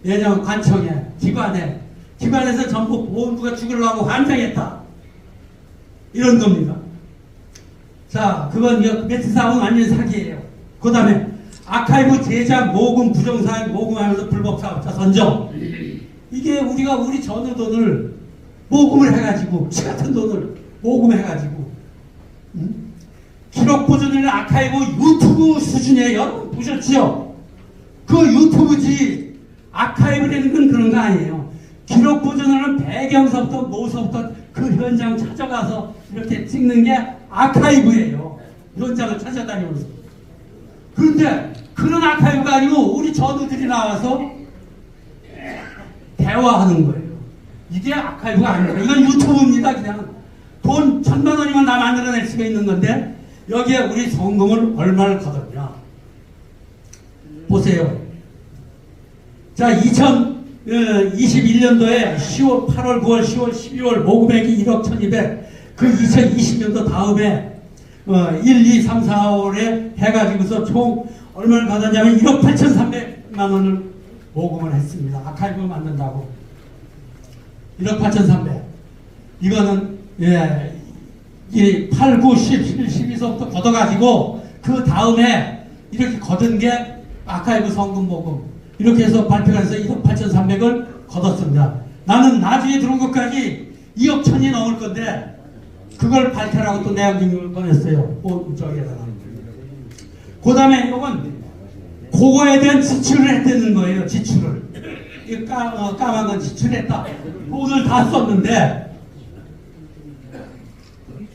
왜냐하면 관청에, 기관에서 전부 보훈부가 죽으려고 환장했다. 이런 겁니다. 자, 그건 매트 사업은 완전 사기예요. 그 다음에 아카이브 제작, 모금, 부정사항 모금하면서 불법사업자 선정. 이게 우리가 우리 전후 돈을 모금을 해가지고, 피 같은 돈을 모금해가지고, 기록 보존이나 아카이브 유튜브 수준이에요. 여러분 보셨죠? 그 유튜브지 아카이브라는 건 그런 거 아니에요. 기록 보존은 배경서부터 뭐서부터 그 현장 찾아가서 이렇게 찍는 게 아카이브예요. 현장을 찾아다니면서. 그런데 그런 아카이브가 아니고 우리 전우들이 나와서 대화하는 거예요. 이게 아카이브가 아닙니다. 이건 유튜브입니다. 그냥 돈 1,000만 원이면 나 만들어낼 수가 있는 건데 여기에 우리 성금을 얼마를 거뒀냐. 보세요. 자, 2021년도에 10월, 8월, 9월, 10월, 12월 모금액이 1억 1,200. 그 2020년도 다음에 1, 2, 3, 4월에 해가지고서 총 얼마를 받았냐면 1억 8,300만 원을 모금을 했습니다. 아카이브 만든다고. 1억 8,300. 이거는 이 8, 9, 10, 11, 12서부터 걷어가지고 그 다음에 이렇게 거둔 게 아카이브 성금 모금. 이렇게 해서 발표가 해서 1억 8,300을 거뒀습니다. 나는 나중에 들어온 것까지 2억 1,000이 넘을 건데 그걸 발표하고 또 내용증을 꺼냈어요. 저기에다가. 그 다음에 이건 그거에 대한 지출을 했다는 거예요. 지출을. 이 까만 건 지출했다. 돈을 다 썼는데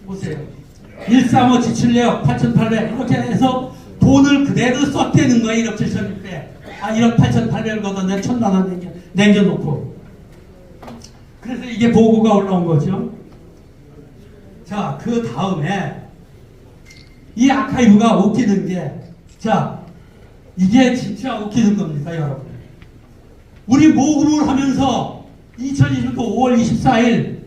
보세요. 135 지출내역 8,800 이렇게 해서 돈을 그대로 썼다는 거예요. 1억 7,600. 1억 8,800을 걷었는데 1,000만 원 남겨놓고. 그래서 이게 보고가 올라온 거죠. 자, 그 다음에 이 아카이브가 웃기는 게, 자, 이게 진짜 웃기는 겁니다, 여러분. 우리 모금을 하면서 2020년도 5월 24일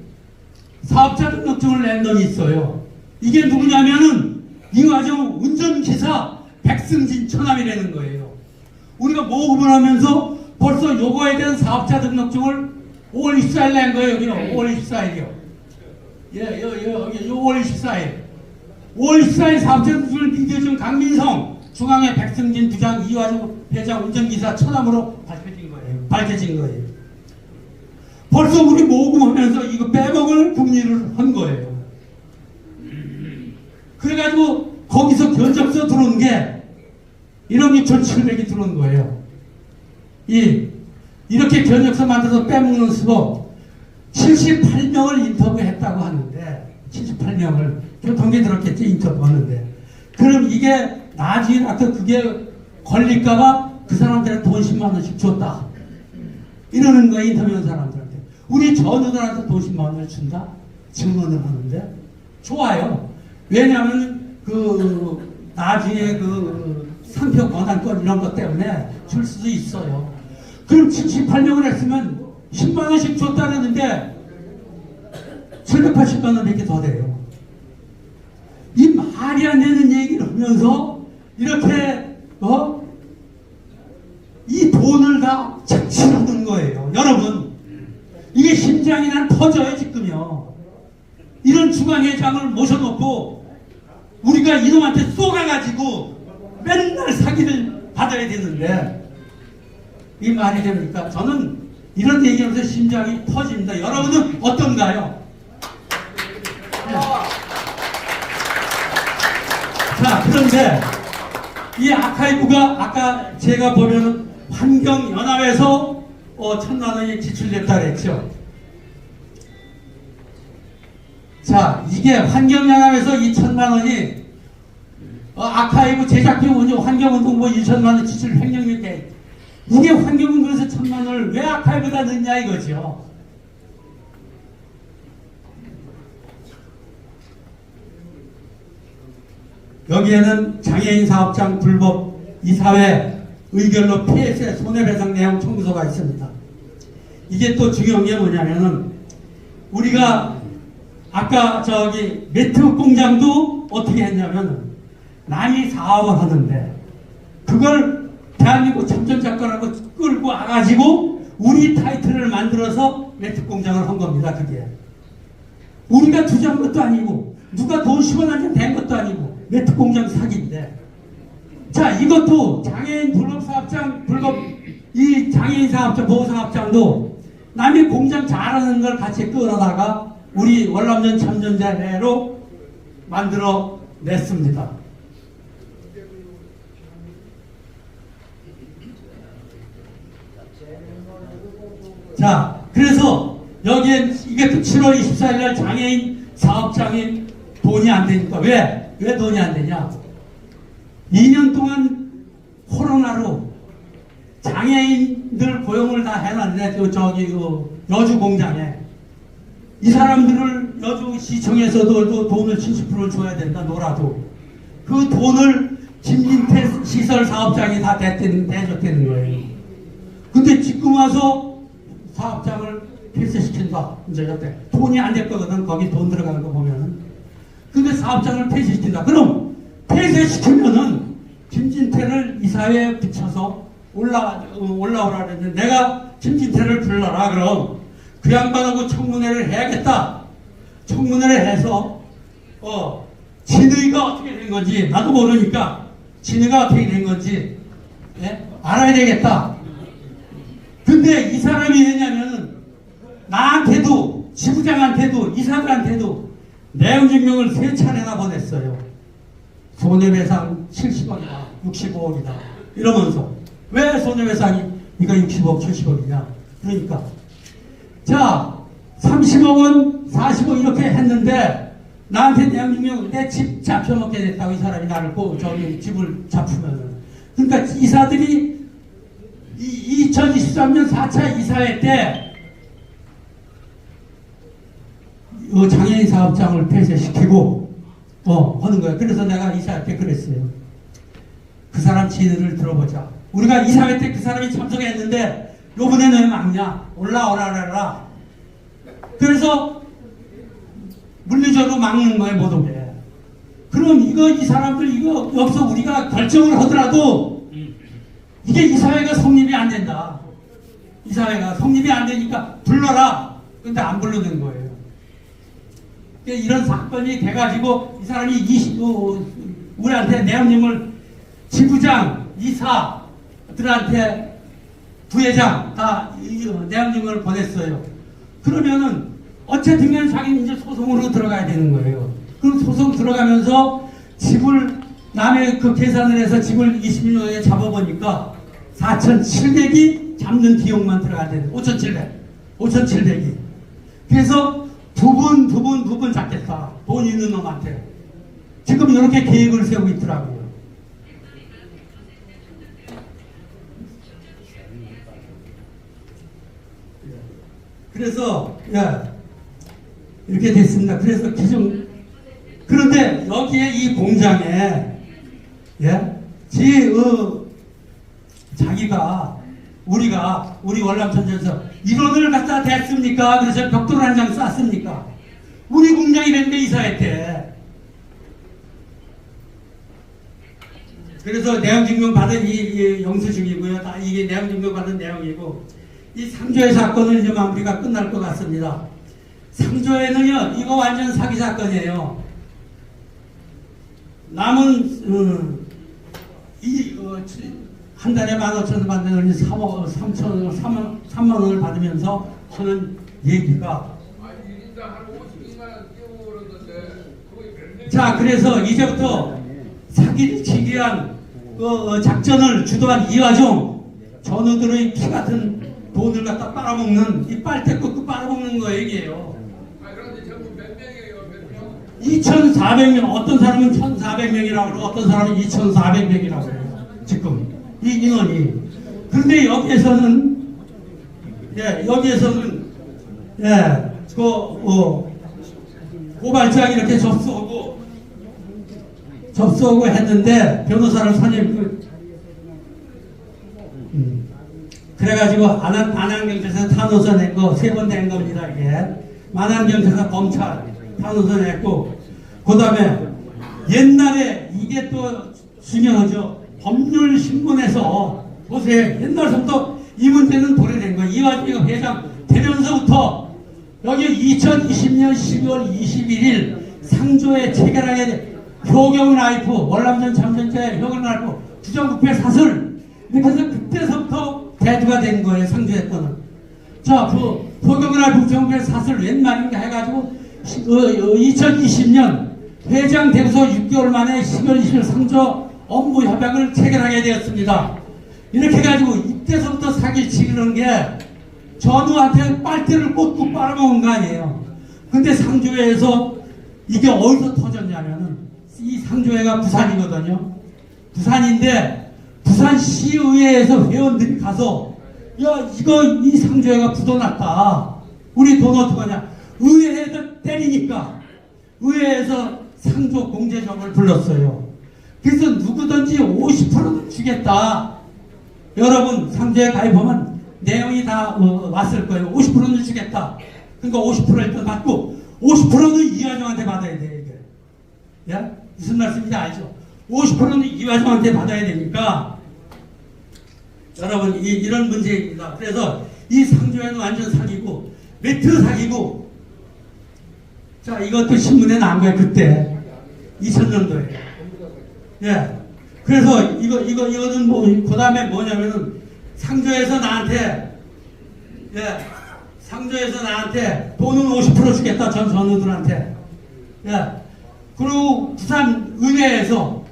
사업자 등록증을 낸 놈이 있어요. 이게 누구냐면은 이거 아주 운전기사 백승진 처남이라는 거예요. 우리가 모금을 하면서 벌써 요거에 대한 사업자 등록증을 5월 24일 낸 거예요. 여기는 5월 24일이요. 여기 5월 24일. 5월 24일 사업자 등록증을 비교준 강민성, 중앙회 백승진 부장, 이화주 회장, 운전기사 처남으로 밝혀진 거예요. 벌써 우리 모금하면서 이거 빼먹을 궁리를 한 거예요. 그래가지고 거기서 견적서 들어온 게 1억 6,700이 들어온 거예요. 이렇게 견적서 만들어서 빼먹는 수로 78명을 인터뷰했다고 하는데 78명을 교통계 들었겠지 인터뷰하는데 그럼 이게 나중에 나서 그게 걸릴까봐 그 사람들한테 돈 10만 원씩 줬다 이러는 거야. 인터뷰한 사람들한테. 우리 전우들한테 돈 10만 원을 준다? 증언을 하는데 좋아요. 왜냐하면 나중에 상표 권한권 이런 것 때문에 줄 수도 있어요. 그럼 78명을 했으면 10만 원씩 줬다는데 780만 원밖에 더 돼요. 이 말이 안 되는 얘기를 하면서 이렇게 이 돈을 다 착취하는 거예요. 여러분 이게 심장이 난 터져요 지금요. 이런 중앙회장을 모셔놓고 우리가 이놈한테 쏘가가지고 맨날 사기를 받아야 되는데 이 말이 됩니까? 저는 이런 얘기하면서 심장이 터집니다. 여러분은 어떤가요? 네. 자, 그런데 이 아카이브가 아까 제가 보면은 환경연합에서 1,000만 원이 지출됐다 그랬죠. 자, 이게 환경연합에서 이 1,000만 원이 아카이브 제작비용 환경운동 1,000만 원 지출 횡령인데 이게 환경운동에서 1,000만 원을 왜 아카이브에다 넣냐 이거죠. 여기에는 장애인 사업장 불법 이사회 의결로 폐쇄 손해배상 내용 청구서가 있습니다. 이게 또 중요한 게 뭐냐면은 우리가 아까 저기 매트 공장도 어떻게 했냐면 남이 사업을 하는데 그걸 대한민국 참전작가라고 끌고 와가지고 우리 타이틀을 만들어서 매트 공장을 한 겁니다. 그게 우리가 투자한 것도 아니고 누가 돈 10원 한 장 댄 것도 아니고 매트 공장 사기인데, 자 이것도 장애인 불법 이 장애인 사업장 보호사업장도 남이 공장 잘하는 걸 같이 끌어다가 우리 월남전 참전자회로 만들어 냈습니다. 자, 그래서 여기에 이게 또 7월 24일 날 장애인 사업장이 돈이 안 되니까 왜 돈이 안 되냐? 2년 동안 코로나로 장애인들 고용을 다 해놨는데 저기 여주 공장에 이 사람들을 여주시청에서도 돈을 70%를 줘야 된다 놀아도 그 돈을 김진태 시설 사업장이 다 대줬다는 거예요. 근데 지금 와서 사업장을 폐쇄시킨다. 이제 여태 돈이 안 될 거거든. 거기 돈 들어가는 거 보면은. 근데 사업장을 폐쇄시킨다. 그럼 폐쇄시키면은 김진태를 이사회에 붙여서 올라오라 그랬는데 내가 김진태를 불러라. 그럼 그 양반하고 청문회를 해야겠다. 청문회를 해서 진의가 어떻게 된 건지 나도 모르니까 진의가 어떻게 된 건지 알아야 되겠다. 근데 이 사람이 왜냐면은 나한테도 지부장한테도 이사들한테도 내용 증명을 3차례나 보냈어요. 손해배상 70억이다 65억이다 이러면서 왜 손해배상이 이거 60억 70억이냐. 그러니까 자 30억은 40억 이렇게 했는데 나한테 내용 증명 내 집 잡혀먹게 됐다고 이 사람이 나를 저기 집을 잡으면은. 그러니까 이사들이 2023년 4차 이사회 때 장애인 사업장을 폐쇄시키고 하는 거예요. 그래서 내가 이사회 때 그랬어요. 그 사람 진술을 들어보자. 우리가 이사회 때 그 사람이 참석했는데 요번에는 왜 막냐? 올라오라라. 그래서 물리적으로 막는 거예요. 못 오게. 그럼 이 사람들 여기서 우리가 결정을 하더라도 이게 이사회가 성립이 안 된다. 이사회가 성립이 안 되니까 불러라. 근데 안 부르는 거예요. 이런 사건이 돼가지고 이 사람이 우리한테 내용님을 지부장, 이사들한테 부회장 다 내용님을 보냈어요. 그러면은 어쨌든 간에 자기는 이제 소송으로 들어가야 되는 거예요. 그럼 소송 들어가면서 집을 남의 그 계산을 해서 집을 20년에 잡아보니까 4,700이 잡는 비용만 들어가야 되는 5,700이. 그래서 부분 잡겠다. 돈 있는 놈한테. 지금 이렇게 계획을 세우고 있더라고요. 그래서 이렇게 됐습니다. 그래서 그런데 여기에 이 공장에 자기가 우리 월남천지에서 1원을 갖다 댔습니까? 그래서 벽돌 한 장 쌌습니까? 우리 공장이 됐는데 이사회 때. 그래서 내용증명 받은 이 영수증이고요. 다 이게 내용증명 받은 내용이고 이 상조회 사건은 이제 마무리가 끝날 것 같습니다. 상조회는요 이거 완전 사기 사건이에요. 남은 한 달에 15,000원 받는 3만 원을 받으면서 하는 얘기가 자 그래서 이제부터 사기를 치기 위한 작전을 주도한 이화종 전우들의 피 같은 돈을 갖다 빨아먹는 이 빨대꽃 빨아먹는 거 얘기예요. 2,400명 어떤 사람은 1,400명이라고 그러고 어떤 사람은 2,400명이라고 그래요. 지금 이 인원이. 그런데 여기에서는 고발장 이렇게 접수하고 접수하고 했는데 변호사를 그래가지고 안양경찰서 탄원서 낸 거 3번 낸 겁니다. 이게 안양경찰서 검찰 탄원서 냈고, 그 다음에 옛날에 이게 또 중요하죠. 법률신문에서 보세요. 옛날부터 이 문제는 도래된 거예요. 이완주 회장 되면서부터 여기 2020년 12월 21일 상조에 체결하게 효경 라이프 월남전 참전자의 효경 라이프 주정부패 사슬 이렇게 해서 그때서부터 대두가 된 거예요. 상조의 거는. 자, 그 효경 라이프 주정부패 사슬 웬 말인가 해가지고 2020년 회장 되고서 6개월 만에 10월 20일 상조 업무 협약을 체결하게 되었습니다. 이렇게 해가지고 이때서부터 사기 치는 게 전우한테 빨대를 꽂고 빨아먹은 거 아니에요. 근데 상조회에서 이게 어디서 터졌냐면은 이 상조회가 부산이거든요. 부산인데 부산시의회에서 회원들이 가서 야 이거 이 상조회가 부도났다. 우리 돈 어떡하냐. 의회에서 때리니까 의회에서 상조 공제적을 불렀어요. 그래서 누구든지 50%는 주겠다. 여러분 상조에 가입하면 내용이 다 왔을 거예요. 50%는 주겠다. 그러니까 50%를 일단 받고 50%는 이화정한테 받아야 돼요. 이게. 야? 무슨 말씀인지 알죠? 50%는 이화정한테 받아야 되니까 여러분 이런 문제입니다. 그래서 이 상조에는 완전 사기고 매트 사기고 자 이것도 신문에 나온 거예요. 그때 2000년도에. 예. 그래서 이거는 뭐, 그 다음에 뭐냐면은, 상조에서 나한테 돈은 50% 주겠다, 전 전우들한테. 예. 그리고 부산의회에서,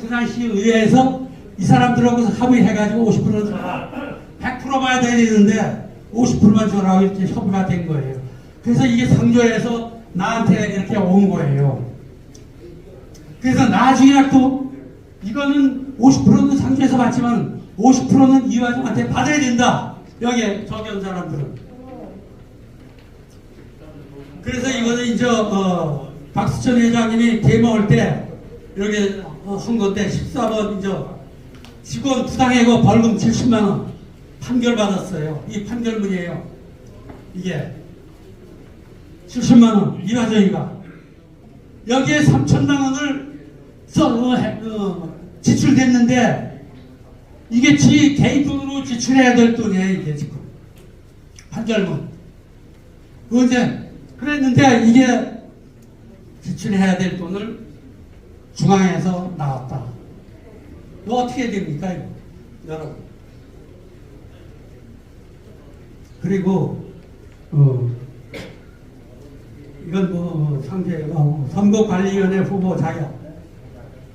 부산시의회에서 이 사람들하고 합의해가지고 50% 줘라. 100% 봐야 되는데, 50%만 줘라고 이렇게 협의가 된 거예요. 그래서 이게 상조에서 나한테 이렇게 온 거예요. 그래서 나중에 또 이거는 50%는 상조에서 받지만 50%는 이화정한테 받아야 된다. 여기에 저기 온 사람들은. 그래서 이거는 이제 박수천 회장님이 대모할 때 이렇게 한 건데 14번 이제 직원 부당해고 벌금 70만 원 판결 받았어요. 이 판결문이에요. 이게 70만 원 이화정이가 여기에 3천만 원을 지출됐는데 이게 지 개인 돈으로 지출해야 될 돈이에요. 이게 지금 판결문 그 이제 그랬는데 이게 지출해야 될 돈을 중앙에서 나왔다. 이거 어떻게 됩니까 이거? 여러분 그리고 이건 뭐 선거관리위원회 후보 자격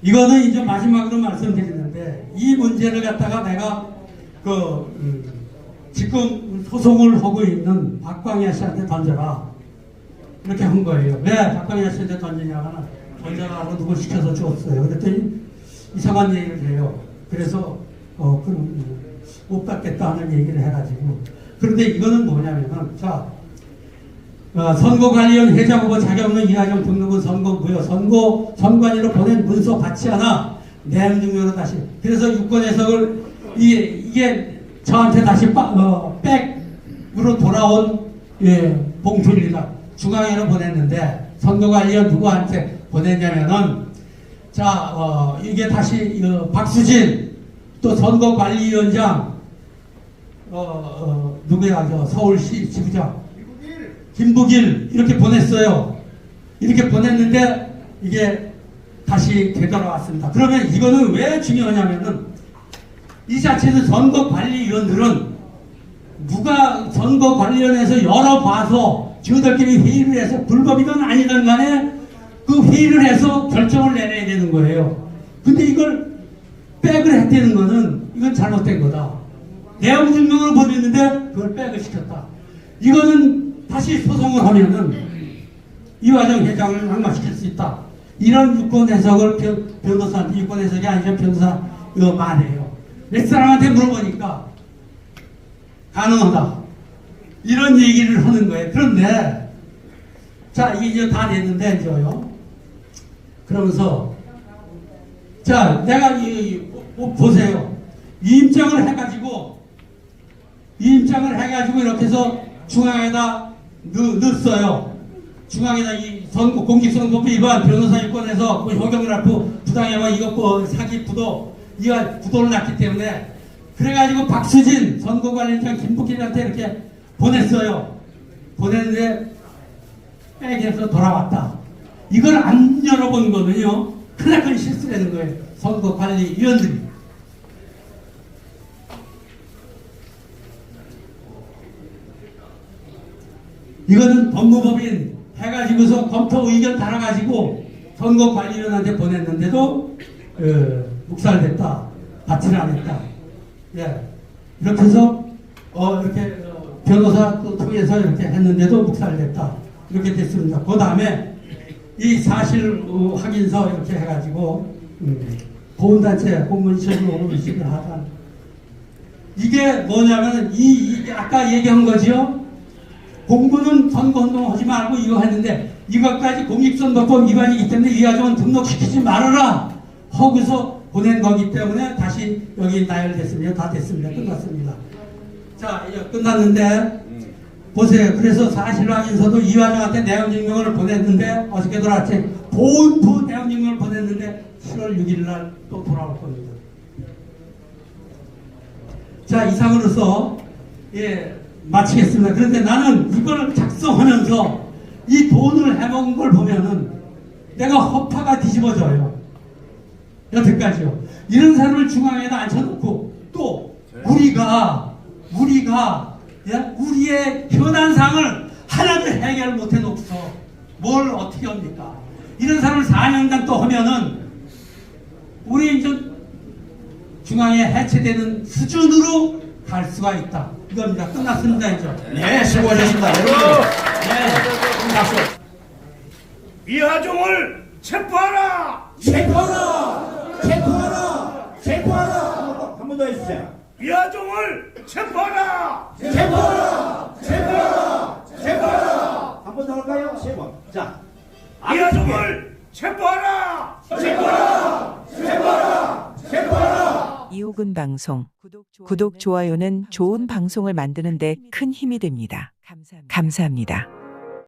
이거는 이제 마지막으로 말씀드리는데 이 문제를 갖다가 내가 지금 소송을 하고 있는 박광야 씨한테 던져라 이렇게 한 거예요. 왜 박광야 씨한테 던지냐면 던져라고 누굴 시켜서 줬어요. 그랬더니 이상한 얘기를 해요. 그래서 그럼 못 받겠다 하는 얘기를 해가지고 그런데 이거는 뭐냐면은 자 선거관리위원 회장 후보 자격 없는 이화정 등록은 선거무효 선관위로 보낸 문서 받지 않아 내용 증명으로 다시 그래서 유권 해석을 이게 저한테 다시 백으로 돌아온 봉투입니다. 중앙회로 보냈는데 선거관리위원 누구한테 보냈냐면은 자 이게 다시 박수진 또 선거관리위원장 누구야 서울시 지부장 김북일 이렇게 보냈어요. 이렇게 보냈는데 이게 다시 되돌아왔습니다. 그러면 이거는 왜 중요하냐면은 이 자체는 선거관리위원들은 누가 선거관리위원회에서 열어봐서 저들끼리 회의를 해서 불법이든 아니든 간에 그 회의를 해서 결정을 내려야 되는 거예요. 근데 이걸 백을 했다는 거는 이건 잘못된 거다. 내용 증명을 보냈는데 그걸 백을 시켰다. 이거는 다시 소송을 하면은 이화정 회장을 낙마시킬 수 있다. 이런 유권 해석을 변호사한테 유권 해석이 아니라 변호사 이거 말해요. 몇 사람한테 물어보니까 가능하다. 이런 얘기를 하는 거예요. 그런데 자 이제 다 됐는데 이제요. 그러면서 자, 내가 보세요. 이임장을 해가지고 이렇게 해서 중앙에다 넣었어요. 중앙에다 이 공직선거법 위반 변호사 일권에서 효경락부 부당해와 이거 사기 부도 이가 부도를 났기 때문에 그래가지고 박수진 선거관리장 김북길한테 이렇게 보냈어요. 보냈는데 백에서 돌아왔다. 이걸 안 열어본 거는요, 크나큰 실수라는 거예요. 선거관리위원들이. 이거는 법무법인 해가지고서 검토 의견 달아가지고 선거관리위원한테 보냈는데도 묵살됐다. 받지를 안 했다. 예. 이렇게 해서 이렇게 변호사 또 통해서 이렇게 했는데도 묵살됐다. 이렇게 됐습니다. 그 다음에 이 사실 확인서 이렇게 해가지고 보훈단체 공무원시험으로 의식을 하다. 이게 뭐냐면 이 아까 얘기한 거죠. 공부는 선거운동 하지 말고 이거 했는데 이것까지 공직선거법 위반이기 때문에 이 가정은 등록시키지 말아라 하고서 보낸 거기 때문에 다시 여기 나열됐습니다. 다 됐습니다. 끝났습니다. 자, 이제 끝났는데 보세요. 그래서 사실 확인서도 이화정한테 내용증명을 보냈는데 어저께 돌아왔지. 보훈부 내용증명을 보냈는데 7월 6일 날 또 돌아올 겁니다. 자, 이상으로서 마치겠습니다. 그런데 나는 이걸 작성하면서 이 돈을 해먹은 걸 보면은 내가 허파가 뒤집어져요. 여태까지요. 이런 사람을 중앙에다 앉혀놓고 또 우리가 우리의 현안상을 하나도 해결 못 해놓고서 뭘 어떻게 합니까? 이런 사람을 4년간 또 하면은 우리 이제 중앙에 해체되는 수준으로 갈 수가 있다. 이겁니다. 끝났습니다. 이제. 네, 수고하셨습니다. 여러분. 네, 박수. 이하종을 체포하라! 체포하라! 체포하라! 체포하라! 한 번 더 해주세요. 이하종을 체포하라! 체포하라! 체포하라! 체포하라! 한 번 더 할까요? 세 번. 자, 이하종을 체포하라! 체포하라! 체포하라! 체포하라! 이호근 방송 구독, 좋아요는 좋은 방송을 만드는 데 큰 힘이 됩니다. 감사합니다.